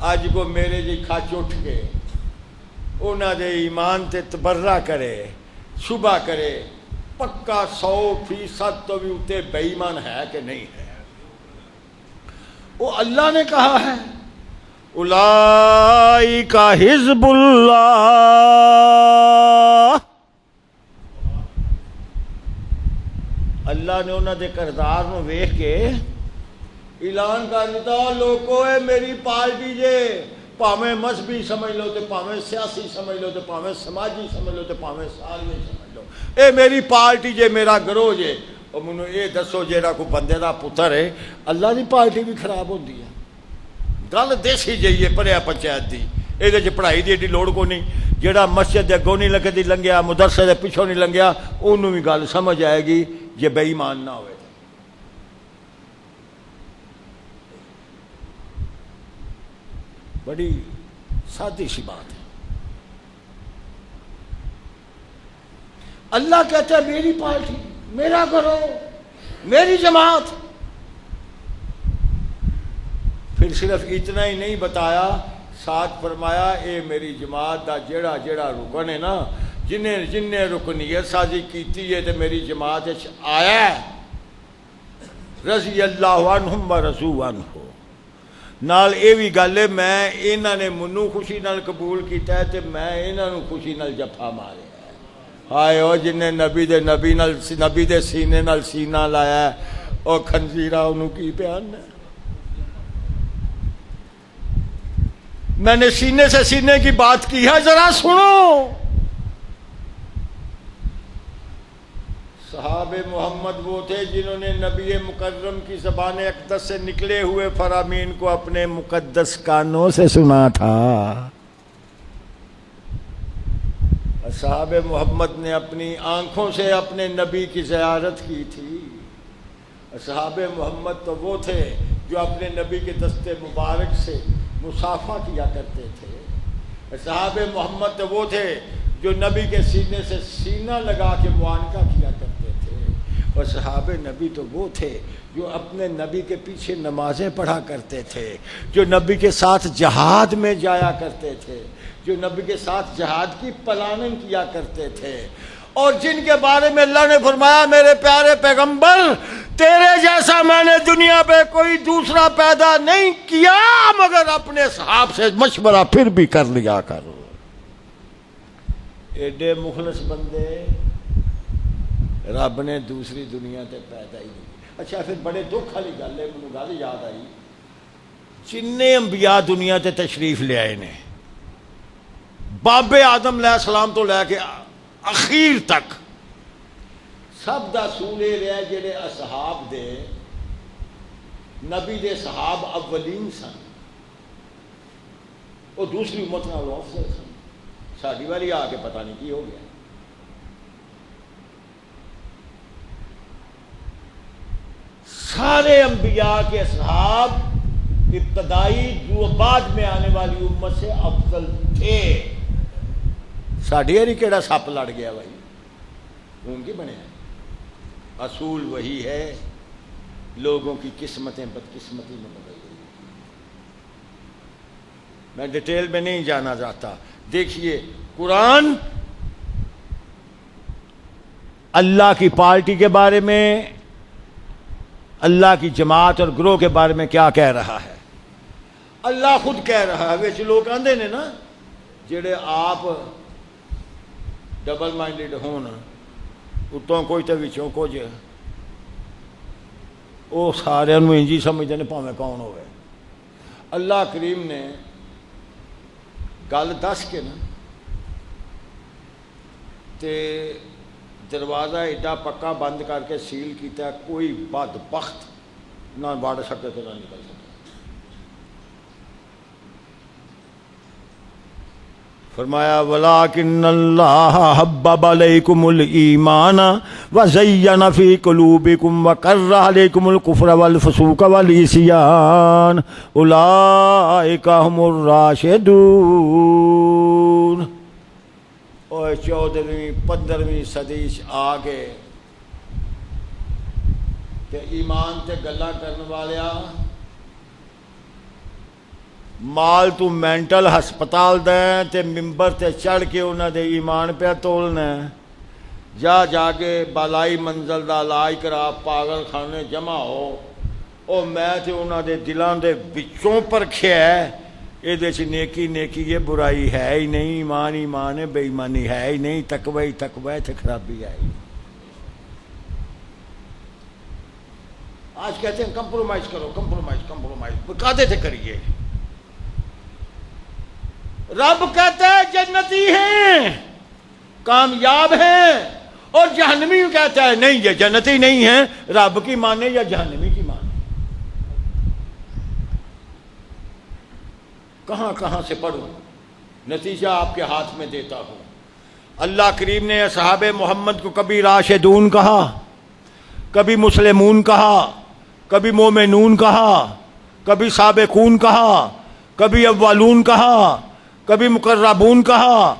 اج کو میرے جی کھچ اٹھ کے انہاں دے ایمان تے تبرہ کرے، شبہ کرے، پکا 100% تو بھی اتے بے ایمان ہے کہ نہیں ہے؟ وہ اللہ نے کہا ہے اولئک حزب اللہ، اللہ نے انہاں دے کردار نو ویکھ کے اعلان کر دیتا لوگو اے میری پارٹی جے، پاویں مذہبی سمجھ لو تے پاویں سیاسی سمجھ لو تے پاویں سماجی سمجھ لو تے پاویں سالمی سمجھ لو، اے میری پارٹی جے، میرا گروہ جے۔ اور منو یہ دسو جیڑا کوئی بندے دا پتر ہے اللہ دی پارٹی بھی خراب ہوندی ہے؟ گل دیسی جائیے پڑھیا پنچایت دی، یہ پڑھائی دی ایڈی لوڑ کو نہیں، جیڑا مسجد دے اگوں نہیں لگے لنگیا، مدرسے دے پچھوں نہیں لنگیا، انہوں بھی گل سمجھ آئے گی جے بے ایمان نہ ہوئے۔ بڑی سادی سی بات ہے۔ اللہ کہتا ہے میری پارٹی، میرا گروہ، میری جماعت۔ پھر صرف اتنا ہی نہیں بتایا، ساتھ فرمایا اے میری جماعت دا جیڑا جیڑا رکن ہے نا، جن رکنیت سازی کیتی ہے تے میری جماعت آیا ہے، رضی اللہ عنہم و رضوا عنہ، نال اے بھی گل ہے میں انہاں نے منو خوشی نال قبول کیتا ہے تے میں انہاں نو خوشی نال جفا ماریا ہے۔ ہائے او جن نے نبی دے سینے نال سینہ لایا ہے، او خنزیرہ انہوں کی پیان ہے۔ میں نے سینے سے سینے کی بات کی ہے، ذرا سنو۔ صحابہ محمد وہ تھے جنہوں نے نبی مکرم کی زبان اقدس سے نکلے ہوئے فرامین کو اپنے مقدس کانوں سے سنا تھا۔ صحابہ محمد نے اپنی آنکھوں سے اپنے نبی کی زیارت کی تھی۔ صحابہ محمد تو وہ تھے جو اپنے نبی کے دست مبارک سے مصافحہ کیا کرتے تھے۔ صحابہ محمد تو وہ تھے جو نبی کے سینے سے سینہ لگا کے معانقہ کیا کرتے تھے۔ اور صحابہ نبی تو وہ تھے جو اپنے نبی کے پیچھے نمازیں پڑھا کرتے تھے، جو نبی کے ساتھ جہاد میں جایا کرتے تھے، جو نبی کے ساتھ جہاد کی پلاننگ کیا کرتے تھے، اور جن کے بارے میں اللہ نے فرمایا میرے پیارے پیغمبر تیرے جیسا میں نے دنیا پہ کوئی دوسرا پیدا نہیں کیا مگر اپنے صحاب سے مشورہ پھر بھی کر لیا کرو۔ ایڈے مخلص بندے رب نے دوسری دنیا تے پیدا ہی نہیں۔ اچھا پھر بڑے دکھ والی گل ہے، مجھے گل یاد آئی، جن انبیاء دنیا تے تشریف لے آئے نے، باب آدم علیہ السلام تو لے کے اخیر تک، سب دا اصول یہ رہا جڑے اصحاب دے نبی دے صحاب اولین سن، وہ دوسری امت نالوں افضل سن۔ ساڑی والی آ کے پتہ نہیں کی ہو گیا. سارے انبیاء کے اصحاب ابتدائی جو بعد میں آنے والی امت سے افضل تھے. ساڑی والی کیڑا سپ لڑ گیا بھائی, ان کی بنے. اصول وہی ہے, لوگوں کی قسمتیں بدقسمتی میں بدل گئی. میں ڈیٹیل میں نہیں جانا چاہتا. دیکھیے قرآن اللہ کی پارٹی کے بارے میں, اللہ کی جماعت اور گروہ کے بارے میں کیا کہہ رہا ہے. اللہ خود کہہ رہا ہے. ویسے لوگ آندے نے نا جڑے آپ ڈبل مائنڈڈ ہون, اتوں کوئی تو وچوں کچھ, وہ سارے انجی سمجھتے ہیں پاویں کون ہوئے. اللہ کریم نے گل دس کے نا تے دروازہ ایڈا پکا بند کر کے سیل کیتا ہے, کوئی بدبخت نہ وڑ سکے تو نہ نکل سکے. فرمایا وَلَٰكِنَّ اللَّهَ حَبَّبَ عَلَيْكُمُ الْإِيمَانَ وَزَيَّنَ فِي قُلُوبِكُمْ وَكَرَّهَ عَلَيْكُمُ الْكُفْرَ وَالْفُسُوقَ وَالْعِصْيَانَ أُولَٰئِكَ هُمُ الرَّاشِدُونَ. اور 14ویں 15ویں صدی آ گئے کہ ایمان تے گلاں کرن والیا مال تو مینٹل ہسپتال دیں تے ممبر تے چڑھ کے انہاں دے ایمان پہ تولنا. جا جا کے بالائی منزل دا علاج کرا, پاگل خانے جمع ہو, او میں تے انہاں دے دلاں دے وچوں پرکھیا ہے. یہ نیکی نیکی ہے, برائی ہے ہی نہیں, ایمان ایمان ہے, بے ایمانی ہے ہی نہیں, تقوی ہی تقوی ہے, تے خرابی ہے ہی. آج کہتے ہیں کمپرومائز کرو, کمپرومائز کادے تے کریے. رب کہتا ہے جنتی ہیں, کامیاب ہیں, اور جہنمی کہتا ہے نہیں یہ جنتی نہیں ہیں, رب کی مانے یا جہنمی کی مانے. کہاں کہاں سے پڑھوں, نتیجہ آپ کے ہاتھ میں دیتا ہوں. اللہ کریم نے اصحاب محمد کو کبھی راشدون کہا, کبھی مسلمون کہا, کبھی مومنون کہا, کبھی سابقون کہا, کبھی اولون کہا, کبھی مقربون کہا,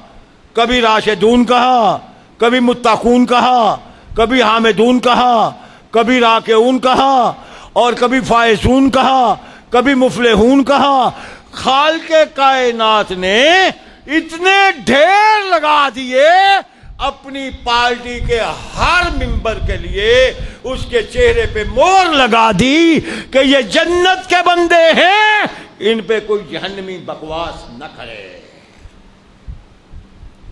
کبھی راشدون کہا, کبھی متقون کہا, کبھی حامدون کہا, کبھی راکعون کہا, اور کبھی فائزون کہا, کبھی مفلحون کہا. خالق کائنات نے اتنے ڈھیر لگا دیے اپنی پارٹی کے ہر ممبر کے لیے, اس کے چہرے پہ مور لگا دی کہ یہ جنت کے بندے ہیں, ان پہ کوئی جہنمی بکواس نہ کرے.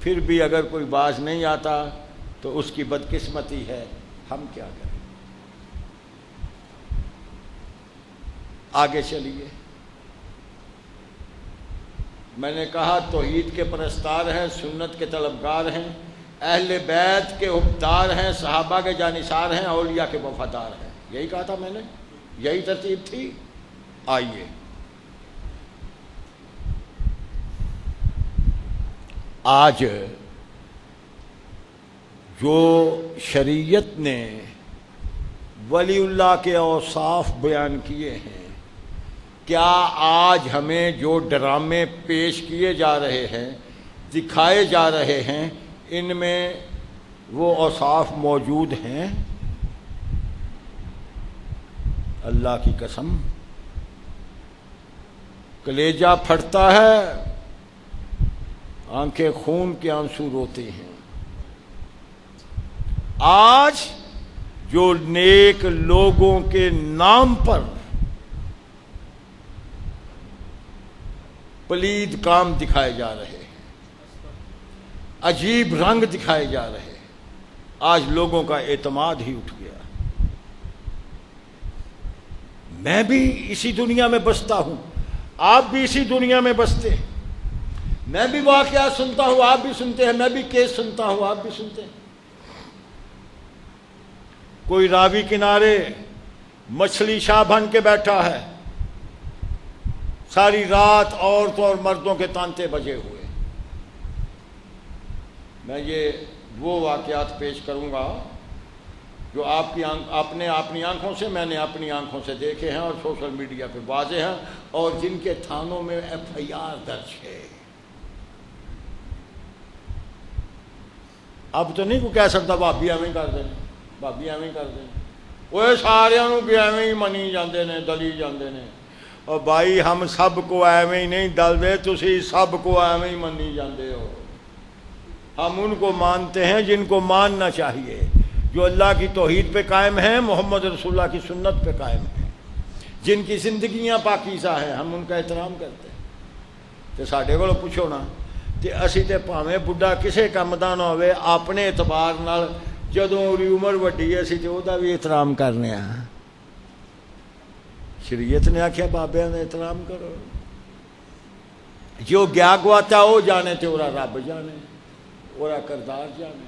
پھر بھی اگر کوئی باز نہیں آتا تو اس کی بدقسمتی ہے, ہم کیا کریں. آگے چلیے. میں نے کہا توحید کے پرستار ہیں, سنت کے طلبگار ہیں, اہل بیت کے حبدار ہیں, صحابہ کے جانثار ہیں, اولیاء کے وفادار ہیں. یہی کہا تھا میں نے, یہی ترتیب تھی. آئیے آج جو شریعت نے ولی اللہ کے اوصاف بیان کیے ہیں, کیا آج ہمیں جو ڈرامے پیش کیے جا رہے ہیں, دکھائے جا رہے ہیں, ان میں وہ اوصاف موجود ہیں؟ اللہ کی قسم کلیجہ پھٹتا ہے, آنکھیں خون کے آنسو روتی ہیں. آج جو نیک لوگوں کے نام پر پلید کام دکھائے جا رہے ہیں, عجیب رنگ دکھائے جا رہے ہیں, آج لوگوں کا اعتماد ہی اٹھ گیا. میں بھی اسی دنیا میں بستا ہوں, آپ بھی اسی دنیا میں بستے ہیں. میں بھی واقعات سنتا ہوں, آپ بھی سنتے ہیں. میں بھی کیس سنتا ہوں, آپ بھی سنتے ہیں. کوئی راوی کنارے مچھلی شاہ بن کے بیٹھا ہے, ساری رات عورتوں اور مردوں کے تانتے بجے ہوئے. میں یہ وہ واقعات پیش کروں گا جو آپ نے اپنی آنکھوں سے، میں نے اپنی آنکھوں سے دیکھے ہیں اور سوشل میڈیا پہ واضح ہیں، اور جن کے تھانوں میں FIR درج ہے۔ اب تو نہیں کوئی کہہ سکتا بھابی ایویں کر دیں، بھابی ایویں کر دیں، وہ سارے بھی ایویں ہی منی جاندے نے، دلی جاندے نے۔ اور بھائی ہم سب کو ایویں ہی نہیں دل دے، تسی سب کو ایویں ہی منی جاندے ہو۔ ہم ان کو مانتے ہیں جن کو ماننا چاہیے، جو اللہ کی توحید پہ قائم ہیں، محمد رسول اللہ کی سنت پہ قائم ہیں، جن کی زندگیاں پاکیزہ ہیں، ہم ان کا احترام کرتے ہیں۔ تو ساڈے کولوں پوچھو نا، تے اسی تے بھاویں بڈھا کسے کم دا نہ ہوئے، اپنے اعتبار نال جدوں اُری عمر وڈی ہے، اسی تے او دا بھی احترام کرنے ہاں۔ شریعت نے آکھیا بابیاں دا احترام کرو، جو گیا گواتا او جانے تے اورا رب جانے، اورا کردار جانے۔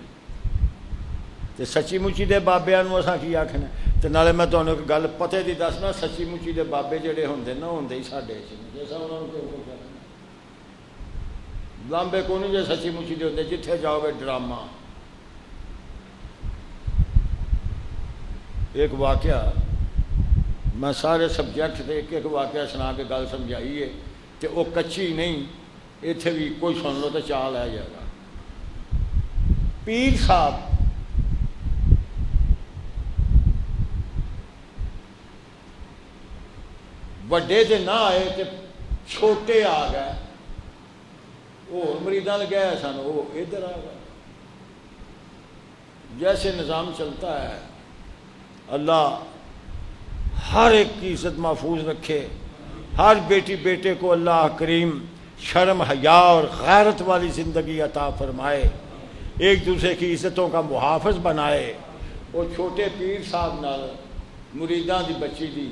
تے سچی مچی دے بابیاں نوں اساں کی آکھنا؟ تے نالے میں تانوں ایک گل پتے دی دسنا، سچی مچی دے بابے جڑے ہوندے نا، ہوندے ہی ساڈے وچ جیسا انہاں نوں کیوں کرنا لامبے کو نہیں، جے سچی مچی دے ہوندے جتھے جاؤ گے ڈرامہ۔ ایک واقعہ میں سارے سبجیکٹ تے ایک واقعہ سنا کے گل سمجھائی ہے، تے وہ کچی نہیں، ایتھے بھی کوئی سن لو تو چال آ جائے گا۔ پیر صاحب وڈے تے نہ آئے تے چھوٹے آ گئے، وہ مریداں لگے سن، وہ ادھر آ گئے۔ جیسے نظام چلتا ہے، اللہ ہر ایک کی عزت محفوظ رکھے، ہر بیٹی بیٹے کو اللہ کریم شرم حیا اور غیرت والی زندگی عطا فرمائے، ایک دوسرے کی عزتوں کا محافظ بنائے۔ وہ چھوٹے پیر صاحب نال مریداں دی بچی دی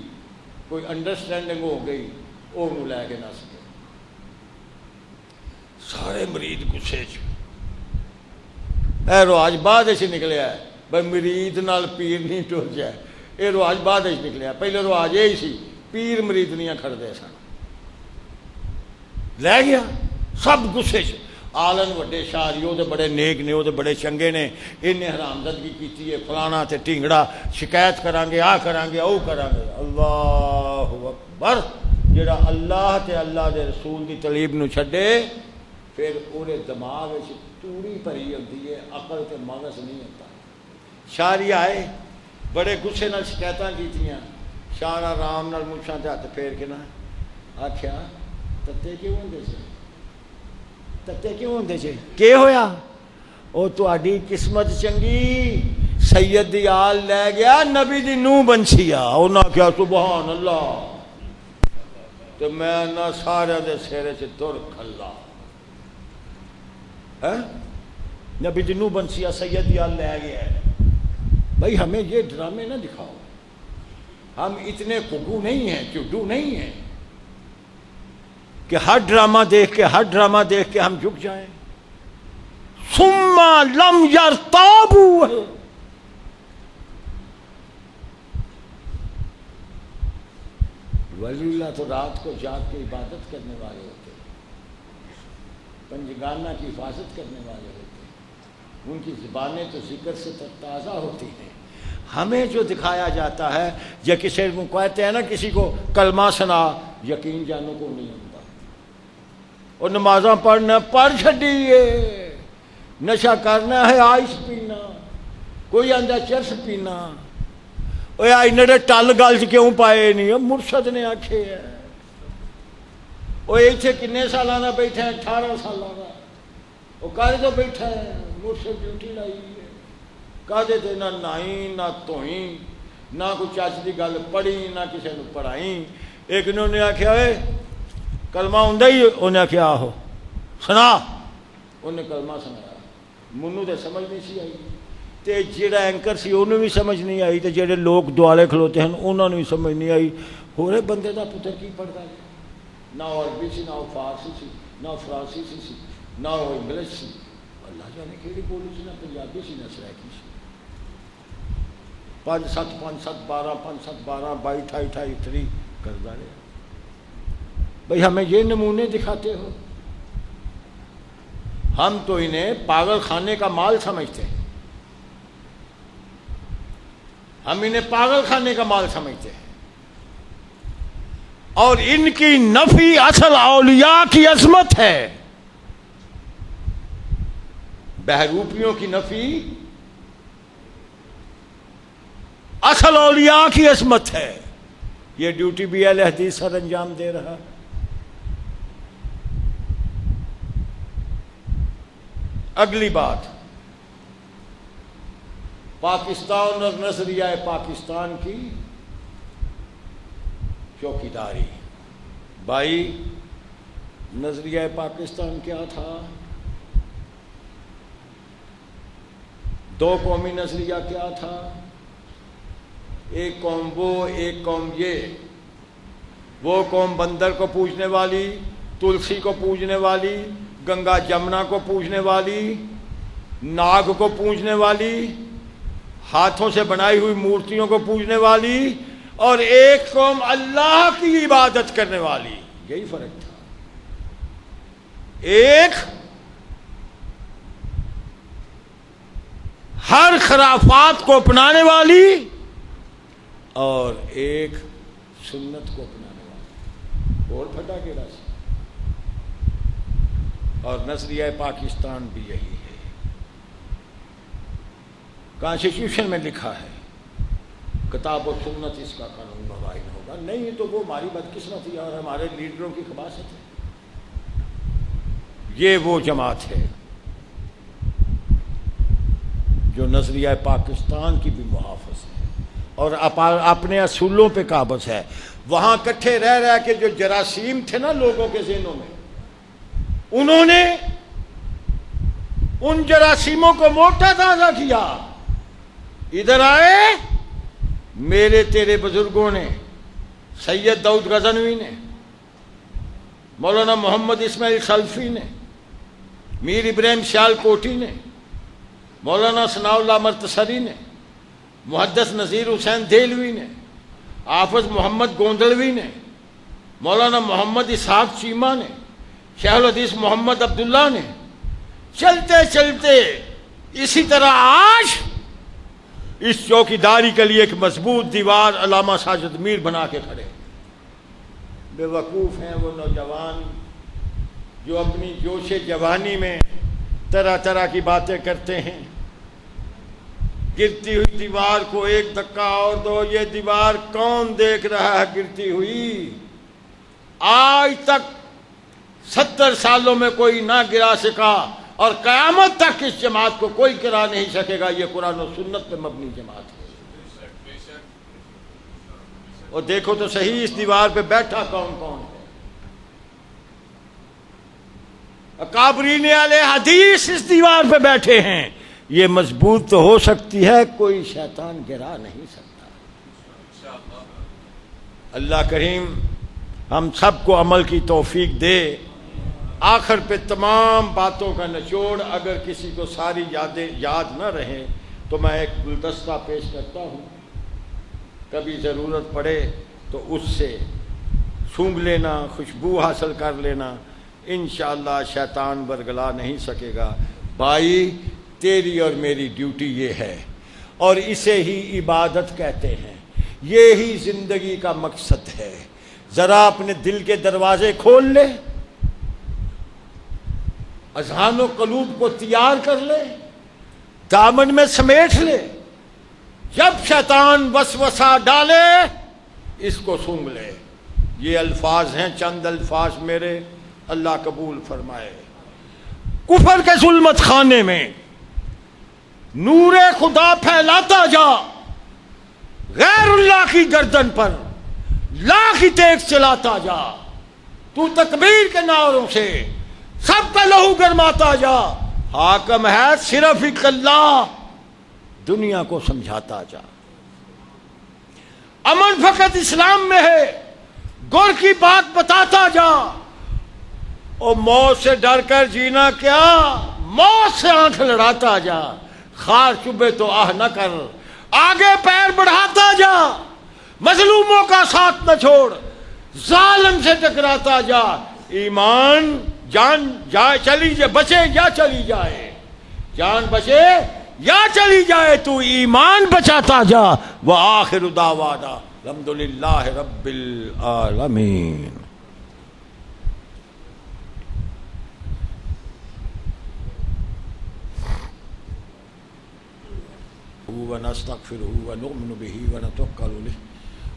کوئی انڈرسٹینڈنگ ہو گئی، وہ انہوں لے کے نس گئے۔ سارے مرید غصے چ، اے رواج بعد وچ نکلیا ہے بھائی مرید نال پیر نہیں ٹر جائے، یہ رواج بعد وچ نکلیا، پہلے رواج یہی سی پیر مرید نہیں کھڑتے سن۔ لے گیا سب غصے چ، آلن وڈے شاہ وہ تو بڑے نیک نے، وہ تو بڑے چنگے نے، انہیں حرامزدگی کیتی ہے، فلانا تے ٹینگڑا، شکایت کران گے، آ کران گے، او کران گے۔ اللہ اکبر! جڑا اللہ تے اللہ دے رسول دی طلیب نو چھڈے، پھر اورے دماغ وچ توڑی بھری ہوندی ہے، عقل تے مغز نہیں ہوتا۔ شاعری آئے بڑے غصے نال شکایتاں کیتیاں، شاہ آرام نال مچھاں تے ہاتھ پھیر کے نا آکھیا تتے کیوں ہوندے سے، تتے کیوں ہوندے سے، کی ہویا؟ او تہاڈی قسمت چنگی، سید دی آل لے گیا، نبی دی نوح بنسی آ۔ انہاں کیا سبحان اللہ، تے میں نہ سارے دے سیرے چ در کھلا، نبی دی نوح بنسی آ، سید دی آل لے گیا ہے۔ بھائی ہمیں یہ ڈرامے نہ دکھاؤ، ہم اتنے کگو نہیں ہیں، چڈو نہیں ہیں کہ ہر ڈرامہ دیکھ کے ہم جھک جائیں۔ ثم لم یرتابوا، ولی اللہ تو رات کو جاگ کے عبادت کرنے والے ہوتے ہیں، پنجگانہ کی حفاظت کرنے والے ہوتے ہیں، ان کی زبانیں تو ذکر سے تازہ ہوتی ہیں۔ ہمیں جو دکھایا جاتا ہے، یا کسی کو کہتے ہیں نا کسی کو کلمہ سنا، یقین جانوں کو نہیں ہوتا، اور نمازاں پڑھنا پڑھ چھڈیے، نشہ کرنا ہے آئس پینا، کوئی آندا چرس پینا، اوے آئی نڑے ٹل گل چ کیوں پائے نہیں، مرشد نے آکھے ہے۔ اوے ایتھے کنے سالاں دا بیٹھا ہے، 18 سالاں دا، وہ کالے تو بیٹھا ہے، مرشد ڈیوٹی لائی ہے، کادے تے نہ نائی نہ توئی، نہ کوئی چاچ دی گل پڑھی، نہ کسی نے پڑھائی۔ ایک نے آکھیا اے کلمہ ہوندا ہی، انہیں آکھیا آہو سنا، انہیں کلمہ سنایا، منوں تے سمجھ نہیں سی آئی، تے جیڑا اینکر سی انہوں بھی سمجھ نہیں آئی، تے جیڑے لوگ دوالے کھلوتے ہیں انہوں نے بھی سمجھ نہیں آئی۔ ہورے بندے دا پتر کی پڑھتا ہے، نہ وہ عربی سی، نہ وہ فارسی سی، نہ وہ فرانسی سی، نہ وہ انگلش سی، اللہ جانے کیڑی بولی سی، نہ پنجابی سی، نہ سرائکی سی۔ 5 7 5 7 12 5 7 12 22 28 28 کرتا رہے۔ بھئی ہمیں یہ نمونے دکھاتے ہو، ہم تو انہیں پاگل خانے کا مال سمجھتے ہیں، ہم انہیں پاگل خانے کا مال سمجھتے ہیں، اور ان کی نفی اصل اولیاء کی عظمت ہے، بہروپیوں کی نفی اصل اولیاء کی عظمت ہے۔ یہ ڈیوٹی بھی اہل حدیث سر انجام دے رہا۔ اگلی بات، پاکستان اور نظریہ پاکستان کی چوکیداری۔ بھائی، نظریہ پاکستان کیا تھا؟ دو قومی نظریہ کیا تھا؟ ایک قوم وہ، ایک قوم یہ۔ وہ قوم بندر کو پوجنے والی، تلسی کو پوجنے والی، گنگا جمنا کو پوجنے والی، ناگ کو پوجنے والی، ہاتھوں سے بنائی ہوئی مورتیوں کو پوجنے والی، اور ایک قوم اللہ کی عبادت کرنے والی۔ یہی فرق تھا۔ ایک ہر خرافات کو اپنانے والی اور ایک سنت کو اپنانے والی، اور پھٹا کے راستہ۔ اور نظریہ پاکستان بھی یہی ہے۔ کانسٹیٹیوشن میں لکھا ہے کتاب و سنت اس کا قانون و آئین ہوگا۔ نہیں تو وہ ہماری بدقسمتی اور ہمارے لیڈروں کی خباثت ہے۔ یہ وہ جماعت ہے جو نظریہ پاکستان کی بھی محافظ ہے اور اپنے اصولوں پہ قابض ہے۔ وہاں کٹھے رہ کے جو جراثیم تھے نا لوگوں کے ذہنوں میں، انہوں نے ان جراثیموں کو موٹا تازہ کیا۔ ادھر آئے میرے تیرے بزرگوں نے، سید داؤد غزنوی نے، مولانا محمد اسماعیل خلفی نے، میر ابراہیم سیال کوٹی نے، مولانا ثناء اللہ مرتسری نے، محدث نذیر حسین دہلوی نے، حافظ محمد گوندلوی نے، مولانا محمد اسحاق چیمہ نے، شیخ الحدیث محمد عبداللہ نے، چلتے چلتے اسی طرح آج اس چوکیداری کے لیے ایک مضبوط دیوار علامہ ساجد میر بنا کے کھڑے۔ بے وقوف ہیں وہ نوجوان جو اپنی جوش جوانی میں طرح طرح کی باتیں کرتے ہیں۔ گرتی ہوئی دیوار کو ایک دھکا اور دو، یہ دیوار کون دیکھ رہا ہے گرتی ہوئی؟ آج تک 70 سالوں میں کوئی نہ گرا سکا، اور قیامت تک اس جماعت کو کوئی گرا نہیں سکے گا۔ یہ قرآن و سنت پہ مبنی جماعت ہے۔ اور دیکھو تو صحیح اس دیوار پہ بیٹھا کون کون ہے۔ اکابرین اہل حدیث اس دیوار پہ بیٹھے ہیں۔ یہ مضبوط تو ہو سکتی ہے، کوئی شیطان گرا نہیں سکتا۔ اللہ کریم ہم سب کو عمل کی توفیق دے۔ آخر پہ تمام باتوں کا نچوڑ، اگر کسی کو ساری یادیں یاد نہ رہیں تو میں ایک گلدستہ پیش کرتا ہوں، کبھی ضرورت پڑے تو اس سے سونگھ لینا، خوشبو حاصل کر لینا، انشاءاللہ شیطان برگلا نہیں سکے گا۔ بھائی، تیری اور میری ڈیوٹی یہ ہے، اور اسے ہی عبادت کہتے ہیں، یہی زندگی کا مقصد ہے۔ ذرا اپنے دل کے دروازے کھول لے، اذہان و قلوب کو تیار کر لے، دامن میں سمیٹ لے۔ جب شیطان وسوسہ ڈالے اس کو سونگھ لے۔ یہ الفاظ ہیں، چند الفاظ میرے، اللہ قبول فرمائے۔ کفر کے ظلمت خانے میں نور خدا پھیلاتا جا، غیر اللہ کی گردن پر لاکھ تیغ چلاتا جا، تو تکبیر کے نعروں سے سب کا لہو گرماتا جا، حاکم ہے صرف ایک اللہ، دنیا کو سمجھاتا جا۔ امن فقط اسلام میں ہے، گر کی بات بتاتا جا، اور موت سے ڈر کر جینا کیا، موت سے آنکھ لڑاتا جا، خار چبے تو آہ نہ کر، آگے پیر بڑھاتا جا، مظلوموں کا ساتھ نہ چھوڑ، ظالم سے ٹکراتا جا۔ ایمان جان جائے چلی جائے، بچے یا چلی جائے، جان بچے یا چلی جائے، تو ایمان بچاتا جا۔ وآخر دعوانا الحمدللہ رب العالمین۔ ونستغفره ونؤمن به ونتوکل علیہ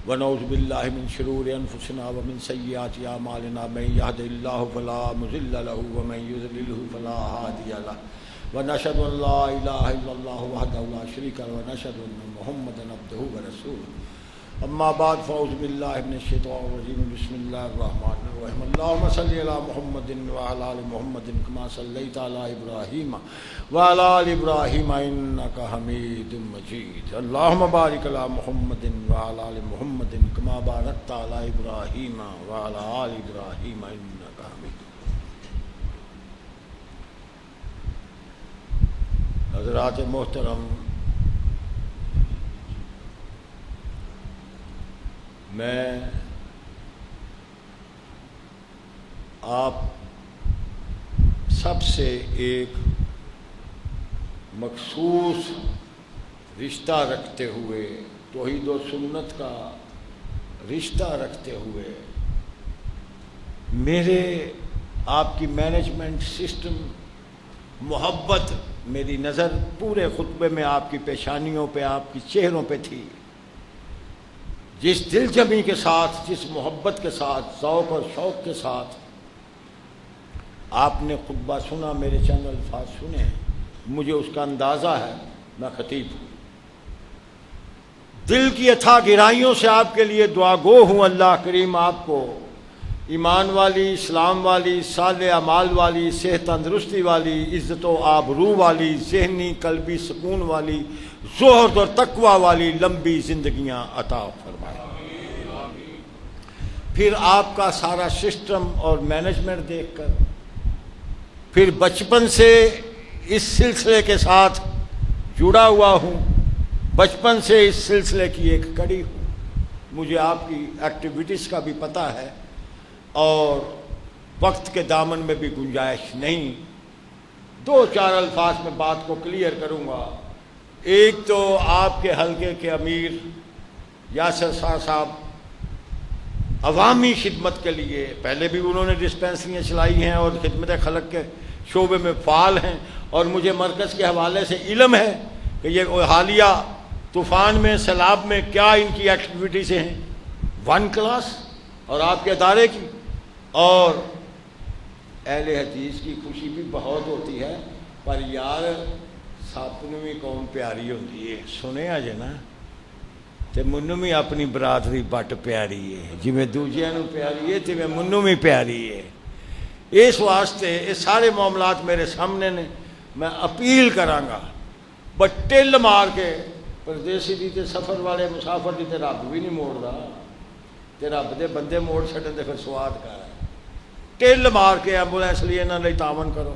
ونعوذ باللہ من شرور انفسنا ومن سیئات اعمالنا، من یہد اللہ فلا مضل له ومن یضلل فلا ہادی له، ونشهد ان لا الہ الا اللہ وحدہ لا شریک له، ونشهد ان محمدا عبدہ ورسولہ۔ اما بعد فاعوذ باللہ من الشیطان الرجیم، بسم اللہ الرحمن الرحیم۔ اللہم صلی علی محمد وعلی آل محمد کما صلیت علی ابراہیم وعلی آل ابراہیم انک حمید مجید۔ اللہم بارک علی محمد وعلی آل محمد کما بارکت علی ابراہیم وعلی آل ابراہیم انک حمید مجید۔ حضرات محترم، میں آپ سب سے ایک مخصوص رشتہ رکھتے ہوئے، توحید و سنت کا رشتہ رکھتے ہوئے، میرے آپ کی مینجمنٹ سسٹم محبت، میری نظر پورے خطبے میں آپ کی پیشانیوں پہ، آپ کی چہروں پہ تھی۔ جس دل جمی کے ساتھ، جس محبت کے ساتھ، ذوق اور شوق کے ساتھ آپ نے خطبہ سنا، میرے چند الفاظ سنے، مجھے اس کا اندازہ ہے، میں خطیب ہوں۔ دل کی اتھا گہرائیوں سے آپ کے لیے دعا گو ہوں۔ اللہ کریم آپ کو ایمان والی، اسلام والی، صالح اعمال والی، صحت تندرستی والی، عزت و آبرو والی، ذہنی قلبی سکون والی، زہد اور تقوی والی لمبی زندگیاں عطا فرمائے۔ پھر آپ کا سارا سسٹم اور مینجمنٹ دیکھ کر، پھر بچپن سے اس سلسلے کے ساتھ جڑا ہوا ہوں، بچپن سے اس سلسلے کی ایک کڑی ہوں، مجھے آپ کی ایکٹیویٹیز کا بھی پتہ ہے، اور وقت کے دامن میں بھی گنجائش نہیں۔ دو چار الفاظ میں بات کو کلیئر کروں گا۔ ایک تو آپ کے حلقے کے امیر یاسر صاحب عوامی خدمت کے لیے، پہلے بھی انہوں نے ڈسپینسریاں چلائی ہیں اور خدمت خلق کے شعبے میں فعال ہیں، اور مجھے مرکز کے حوالے سے علم ہے کہ یہ حالیہ طوفان میں، سیلاب میں کیا ان کی ایکٹیویٹیز ہیں، 1 کلاس، اور آپ کے ادارے کی۔ اور اہل حدیث کی خوشی بھی بہت ہوتی ہے، پر یار ساپنویں قوم پیاری ہوتی ہے، سنے آجے نا، تے منو بھی اپنی برادری بٹ پیاری ہے، جی میں دوجیاں نو پیاری ہے تے میں منو بھی پیاری ہے۔ اس واسطے یہ سارے معاملات میرے سامنے نے، میں اپیل کراں گا، بس ٹل مار کے پردیسی دی تے سفر والے مسافر دی تے رب بھی نہیں موڑ رہا، تے رب دے بندے موڑ چھڑن تے پھر سواد کا ہے۔ ٹل مار کے ایمبولینس لیے نہ لئی تعاون کرو،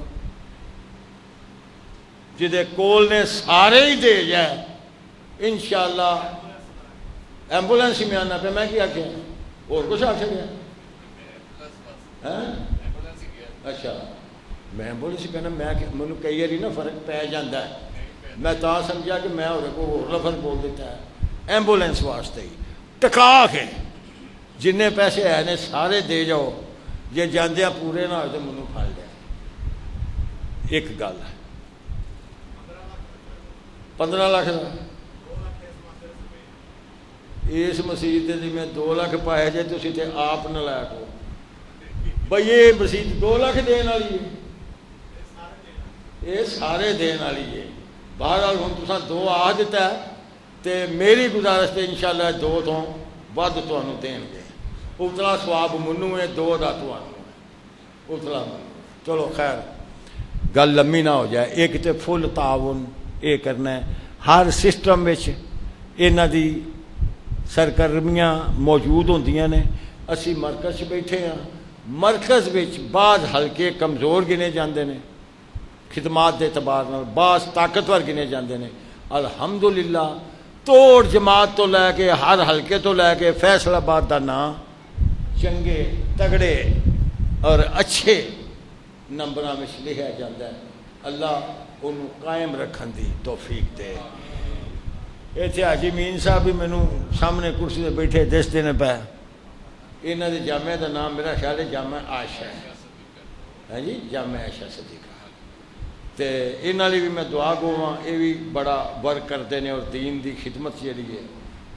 جدے کول نے سارے ہی دے جائے انشاءاللہ۔ ایمبولینس ہی میں آنا پہ، میں کیا اور کچھ آ گیا؟ اچھا، میں ایمبولینس ہی کہنا، میں کئی باری نا فرق پی جاتا ہے، میں تا سمجھا کہ میں اور لفظ بول دیتا ہے۔ ایمبولینس واسطے ہی ٹکا کے جن پیسے ہے نے سارے دے جاؤ، جے جاندیا پورے نہ ہوئے تو منو پھڑ لیا۔ ایک گل ہے 15 لاکھ اس مسیت دی میں 2 لاکھ پائے جائے تو تے آپ نہ لائق ہو بھئی، یہ مسیت 2 لاکھ دین والی ہے، یہ سارے دین والی ہے۔ بہرحال ہوں تساں 2 آ دیتا ہے تے میری گزارش تے انشاءاللہ 2 تو ود تانوں دین گے، اتلا سواب منو ہے، 2 دا تانوں ہے اتلا۔ چلو خیر، گل لمبی نہ ہو جائے۔ ایک تے فل تعاون یہ کرنا ہے، ہر سسٹم وچ انہاں دی سرگرمیاں موجود ہوندیاں نے۔ اسی مرکز بیٹھے ہاں، مرکز وچ بعض حلقے کمزور گنے جاندے نے خدمات دے اعتبار نال، بعض طاقتور گنے جاندے نے۔ الحمدللہ توڑ جماعت تو لے کے، ہر حلقے تو لے کے فیصل آباد دا نام چنگے تگڑے اور اچھے نمبراں وچ لکھیا جاندا ہے. اللہ انہوں قائم رکھن دی توفیق دے. ایتھے حاجی مین صاحب بھی مینوں سامنے کرسی تے بیٹھے دستے نے پے. انہاں دے جامعہ دا نام میرا خیال ہے جامعہ عائشہ ہے. ہاں جی جامعہ عائشہ صدیقہ. تے انہاں لئی بھی میں دعا گواں. یہ بھی بڑا ورک کرتے ہیں اور دین دی خدمت جڑی ہے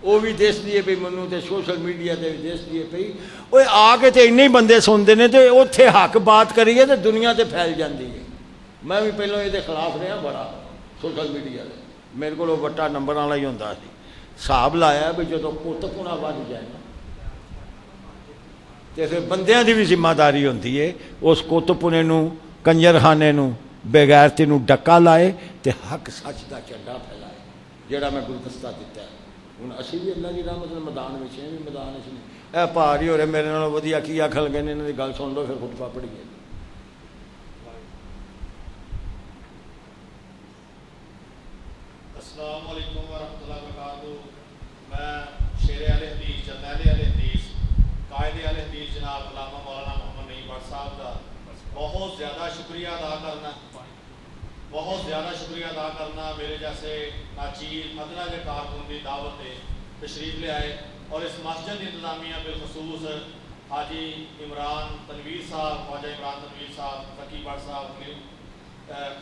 وہ بھی دس دیے پئی منوں تے سوشل میڈیا تے بھی دس دیے پئی. اوے آ کے تے اننے ہی بندے سنتے ہیں تے اوتھے حق بات کریے تے دنیا تے پھیل جاندی ہے. میں بھی پہلوں یہ خلاف رہا بڑا سوشل میڈیا دے. میرے کو وٹا نمبر والا ہی ہوتا سی. حساب لایا بھی جدو پت پونا بن جائے نا تو پھر بندیاں دی بھی ذمہ داری ہوتی ہے اس کت پونے نو کنجر خانے نو بغیرتی نو ڈکا لائے تے حق سچ دا چنڈا پھیلائے جڑا میں گلدستہ دیتا ہے. ہوں اسی بھی اللہ کی رحمت میدان میں بھی میدان چ نہیں. اے پہاڑی ہو رہے میرے نال ودیا کی آکھن لگے نے. انہاں دی گل سن لو پھر خطبہ پڑھیے. السلام علیکم ورحمۃ اللہ وبرکاتہ. میں شیر اہل حدیث جرنیل اہل حدیث قائد اہل حدیث جناب علامہ مولانا محمد نعیم بٹ صاحب کا بہت زیادہ شکریہ ادا کرنا میرے جیسے ناچیر ادنا کے کارکن کی دعوت تشریف لے آئے اور اس مسجد انتظامیہ بالخصوص حاجی عمران تنویر صاحب خواجہ عمران تنویر صاحب فقی بٹ صاحب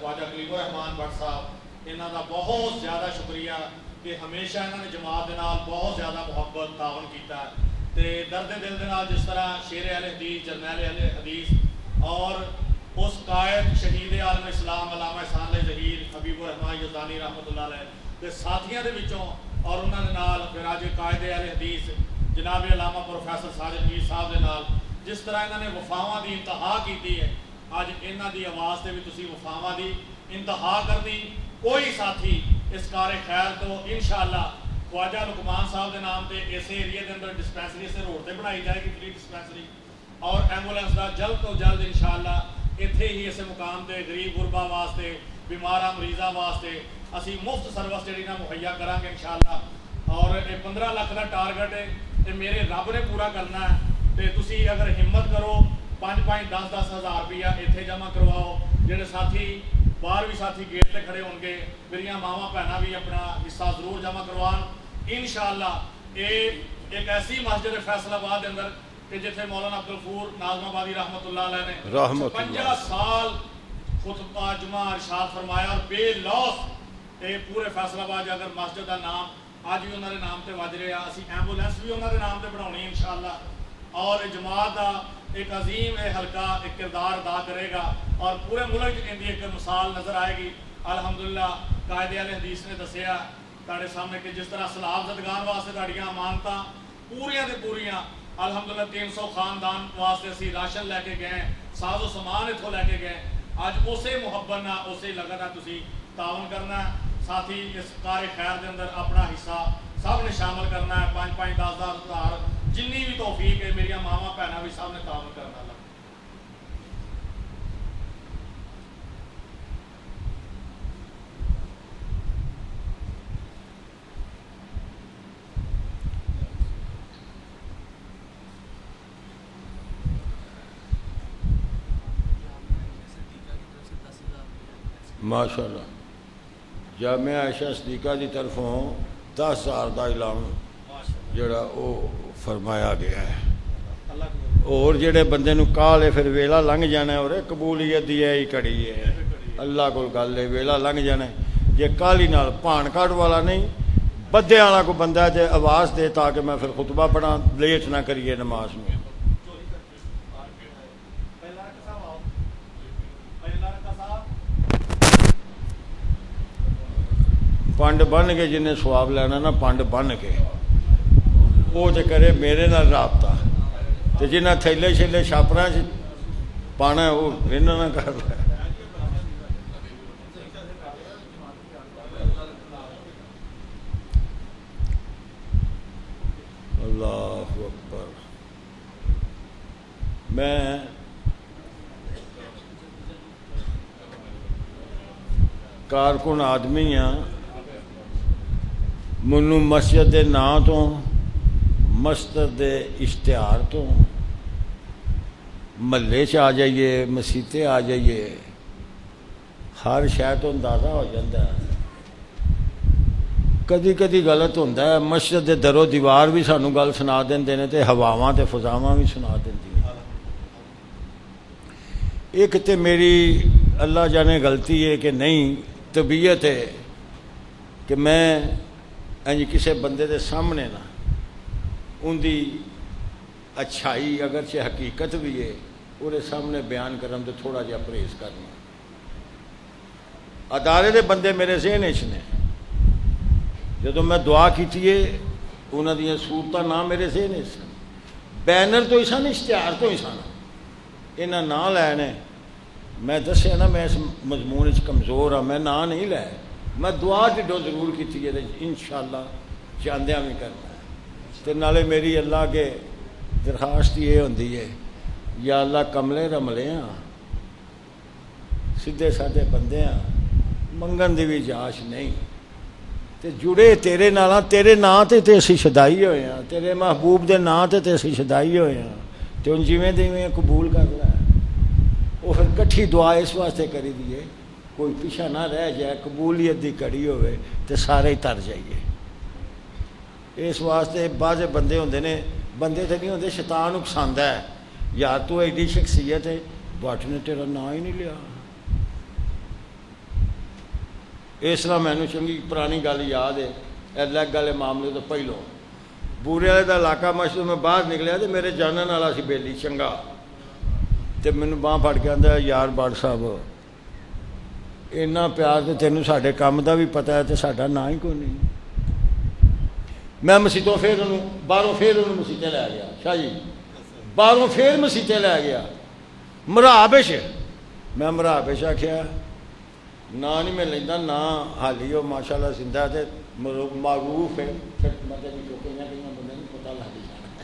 خواجہ کلیم الرحمان بٹ صاحب انہوں کا بہت زیادہ شکریہ کہ ہمیشہ انہوں نے جماعت کے نال بہت زیادہ محبت تعاون کیتا ہے. تے درد دل دے نال جس طرح شیر اہل حدیث جرنیل اہل حدیث اور اس قائد شہید عالم اسلام علامہ احسان اللہ ظہیر حبیب الرحمان یزدانی رحمۃ اللہ علیہ کے ساتھیاں دے وچوں اور انہوں نے نال فراج قائد اہل حدیث جناب علامہ پروفیسر ساجد میر صاحب دے نال جس طرح انہوں نے وفاواں دی انتہا کیتی ہے. اج انہاں دی آواز تے بھی تسی وفاواں دی انتہا کرنی. کوئی ساتھی اس کار خیر تو انشاءاللہ خواجہ لقمان صاحب کے نام تے اس ایریے کے اندر ڈسپینسری سے روڈ تے بنائی جائے گی فری ڈسپینسری اور ایمبولینس کا جلد تو جلد انشاءاللہ اتنے ہی اسے مقام تے غریب غربا واسطے بیماراں مریضاں واسطے اسی مفت سروس جڑی نا مہیا کریں گے انشاءاللہ. اور یہ 15 لاکھ کا ٹارگٹ ہے تے میرے رب نے پورا کرنا ہے. تے تسی اگر ہمت کرو 5-10 ہزار روپیہ اتنے جمع کرواؤ. جڑے ساتھی باہر بھی ساتھی گیٹ تے کھڑے ہون گے میری ماواں بہناں بھی اپنا حصہ ضرور جمع کروان. انشاءاللہ یہ ایک ایسی مسجد فیصل آباد کے اندر کہ جتنے مولانا عبدالغفور ناظم آبادی رحمۃ اللہ علیہ نے 50 سال خطبہ جمعہ ارشاد فرمایا اور بے لوث یہ پورے فیصل آباد اگر مسجد کا نام اج بھی انہوں نے نام تے وج رہا. اسی ایمبولینس بھی انہوں نے نام تے بناونی انشاءاللہ. اور جماعت کا ایک عظیم حلقہ ایک کردار ادا کرے گا اور پورے ملک کی ایک مثال نظر آئے گی. الحمدللہ قائد اہل حدیث نے دسیا تاڑے سامنے کہ جس طرح سلاب زدگان واسطے تاڑیاں امانتاں پوریاں تے پوریاں الحمدللہ 300 خاندان واسطے اسی راشن لے کے گئے ساز و سامان اتھوں لے کے گئے. اج اسے محبت نہ اسے لگن نہ تسی تعاون کرنا ہے. ساتھی اس کار خیر دے اندر اپنا حصہ سب نے شامل کرنا ہے. 5-10 ہزار جنی بھی توفیق ہے میری ماواں بہناں بھی سب نے تعاون کرنا. ماشاءاللہ جامعہ عائشہ صدیقہ دی طرفوں 10,000 دا اعلان جڑا او فرمایا گیا ہے. اور جڑے بندے نو کال ہے پھر ویلا لنگ جانا ہے اور قبولیت دی ہے کڑی ہے اللہ کول گل ہے ویلا لنگ جانا ہے. جے کالی نال پان کاٹ والا نہیں بدے والا کو بندہ ہے تے آواز دے تاکہ میں پھر خطبہ پڑھاں لیٹ نہ کریے نماز میں. پنڈ بن کے جنہیں سواب لینا نا پنڈ بن کے وہ تو کرے میرے نال رابطہ تو جنہیں تھیلے چھیلے چھاپراں پانا ہے وہ انہوں نے کر لیا. اللہ اکبر. میں کارکن آدمی ہاں. منو مسجد دے نام تو مسجد دے اشتہار تو محلے چ آ جائیے، مسیتے آ جائیے، ہر شے تو اندازہ ہو جاتا ہے۔ کدی کدی غلط ہوتا ہے، مسجد دے درو دیوار بھی سانو گل سنا دیندے نے تے ہواواں تے فضاواں بھی سنا دیندیاں۔ ایک تے میری اللہ جانے غلطی ہے کہ نہیں، طبیعت ہے کہ میں کسی بندے دے سامنے نہ ان دی اچھائی اگرچہ حقیقت بھی ہے وہ سامنے بیان کرن تو تھوڑا جہا پرہیز کرنا۔ ادارے دے بندے میرے ذہن وچ نے، جدوں میں دعا کیتی ہے انہاں دیاں صورتاں نہ میرے ذہن وچ سن، بینر تو ہی سن، اشتہار تو ہی سن، انہاں نہ لے نے۔ میں دسیا نا میں اس مضمون وچ کمزور ہاں، میں نہ نہیں لے، میں دعا ڈڈو ضرور کیتی ہے انشاءاللہ چاندیاں بھی کرنا ہے۔ تے نالے میری اللہ کے درخواست یہ ہوندی ہے، یا اللہ کملے رملے ہاں، سیدھے سادے بندے ہاں، منگن دی بھی جاش نہیں، تے جڑے تیرے نالاں، تیرے ناں تے اسی شدائی ہوئے ہاں، تیرے محبوب دے ناں تے اسی شدائی ہوئے ہاں، تے ان جویں دیویں قبول کر لے۔ وہ پھر کٹھی دعا اس واسطے کری دیے کوئی پیچھے نہ رہ جائے، قبولیت دی کڑی ہوئے تے سارے ہی تر جائیے۔ اس واسطے بعض بندے ہوندے نے، بندے تے نہیں ہوندے، شیطان اکساندا ہے، یار تو ایڈی شخصیت ہے بٹ نے تیرا نام ہی نہیں لیا۔ اس طرح مینوں چنگی پرانی گل یاد ہے، لیگ والے معاملے تو پہلوں بورے والے دا علاقہ مشہور، میں باہر نکلیا تو میرے جانن والا سی بیلی چنگا، تے مینوں باہ پھڑ کے آندا یار بٹ صاحب اینا پیار تے تینوں ساڈے کام دا بھی پتہ ہے تے ساڈا نا ہی کوئی نہیں۔ میں مسیتوں پھر انہوں باہروں پھر انہوں مسیتے لے گیا، شاہ جی باہروں پھر مسیتے لے گیا مرابش، میں مرابش آکھیا نا نہیں میں لیندا، نا حالی وہ ماشاءاللہ زندہ تے معروف ہے، مطلب چوکیاں کہیں بندے نہیں پتہ لگ جانا،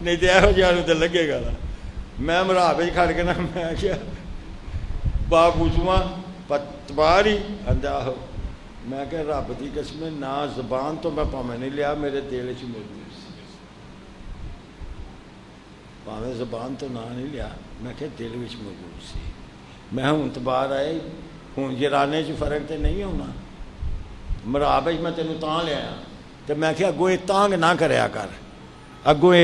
نہیں تے یہو جہاں تے لگے گا۔ میں مرابش کھڑ کے نا میں کیا با پوچھواں پتوار ہی آندا ہو، میں کہ رب دی قسم نہ زبان تو میں پاویں نہیں لیا، میرے دل وچ موجود سی، پاویں زبان تو نہ نہیں لیا، میں کہ دل وچ موجود سی۔ میں ہوں تو باہر آئے، ہوں جرانے چ فرق تے نہیں ہونا، مرابش میں تینوں تاں لیا تے میں کہ اگوں تانگ نہ کریا کر، اگوں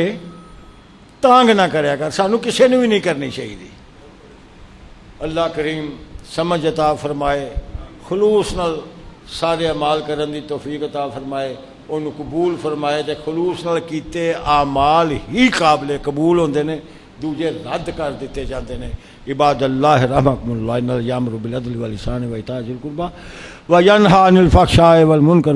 تانگ نہ کریا کر، سانو کسے نے بھی نہیں کرنی چاہیے۔ اللہ کریم سمجھ عطا فرمائے، خلوص نال سارے اعمال کرن دی توفیق عطا فرمائے، انہوں قبول فرمائے تے خلوص نال کیتے اعمال ہی قابل قبول ہوندے نے، دوجے رد کر دیتے جاندے نے۔ عباد اللہ رحمکم اللہ، ان یامر بالعدل والإحسان وإیتاء ذی القربى وینہی عن الفحشاء والمنکر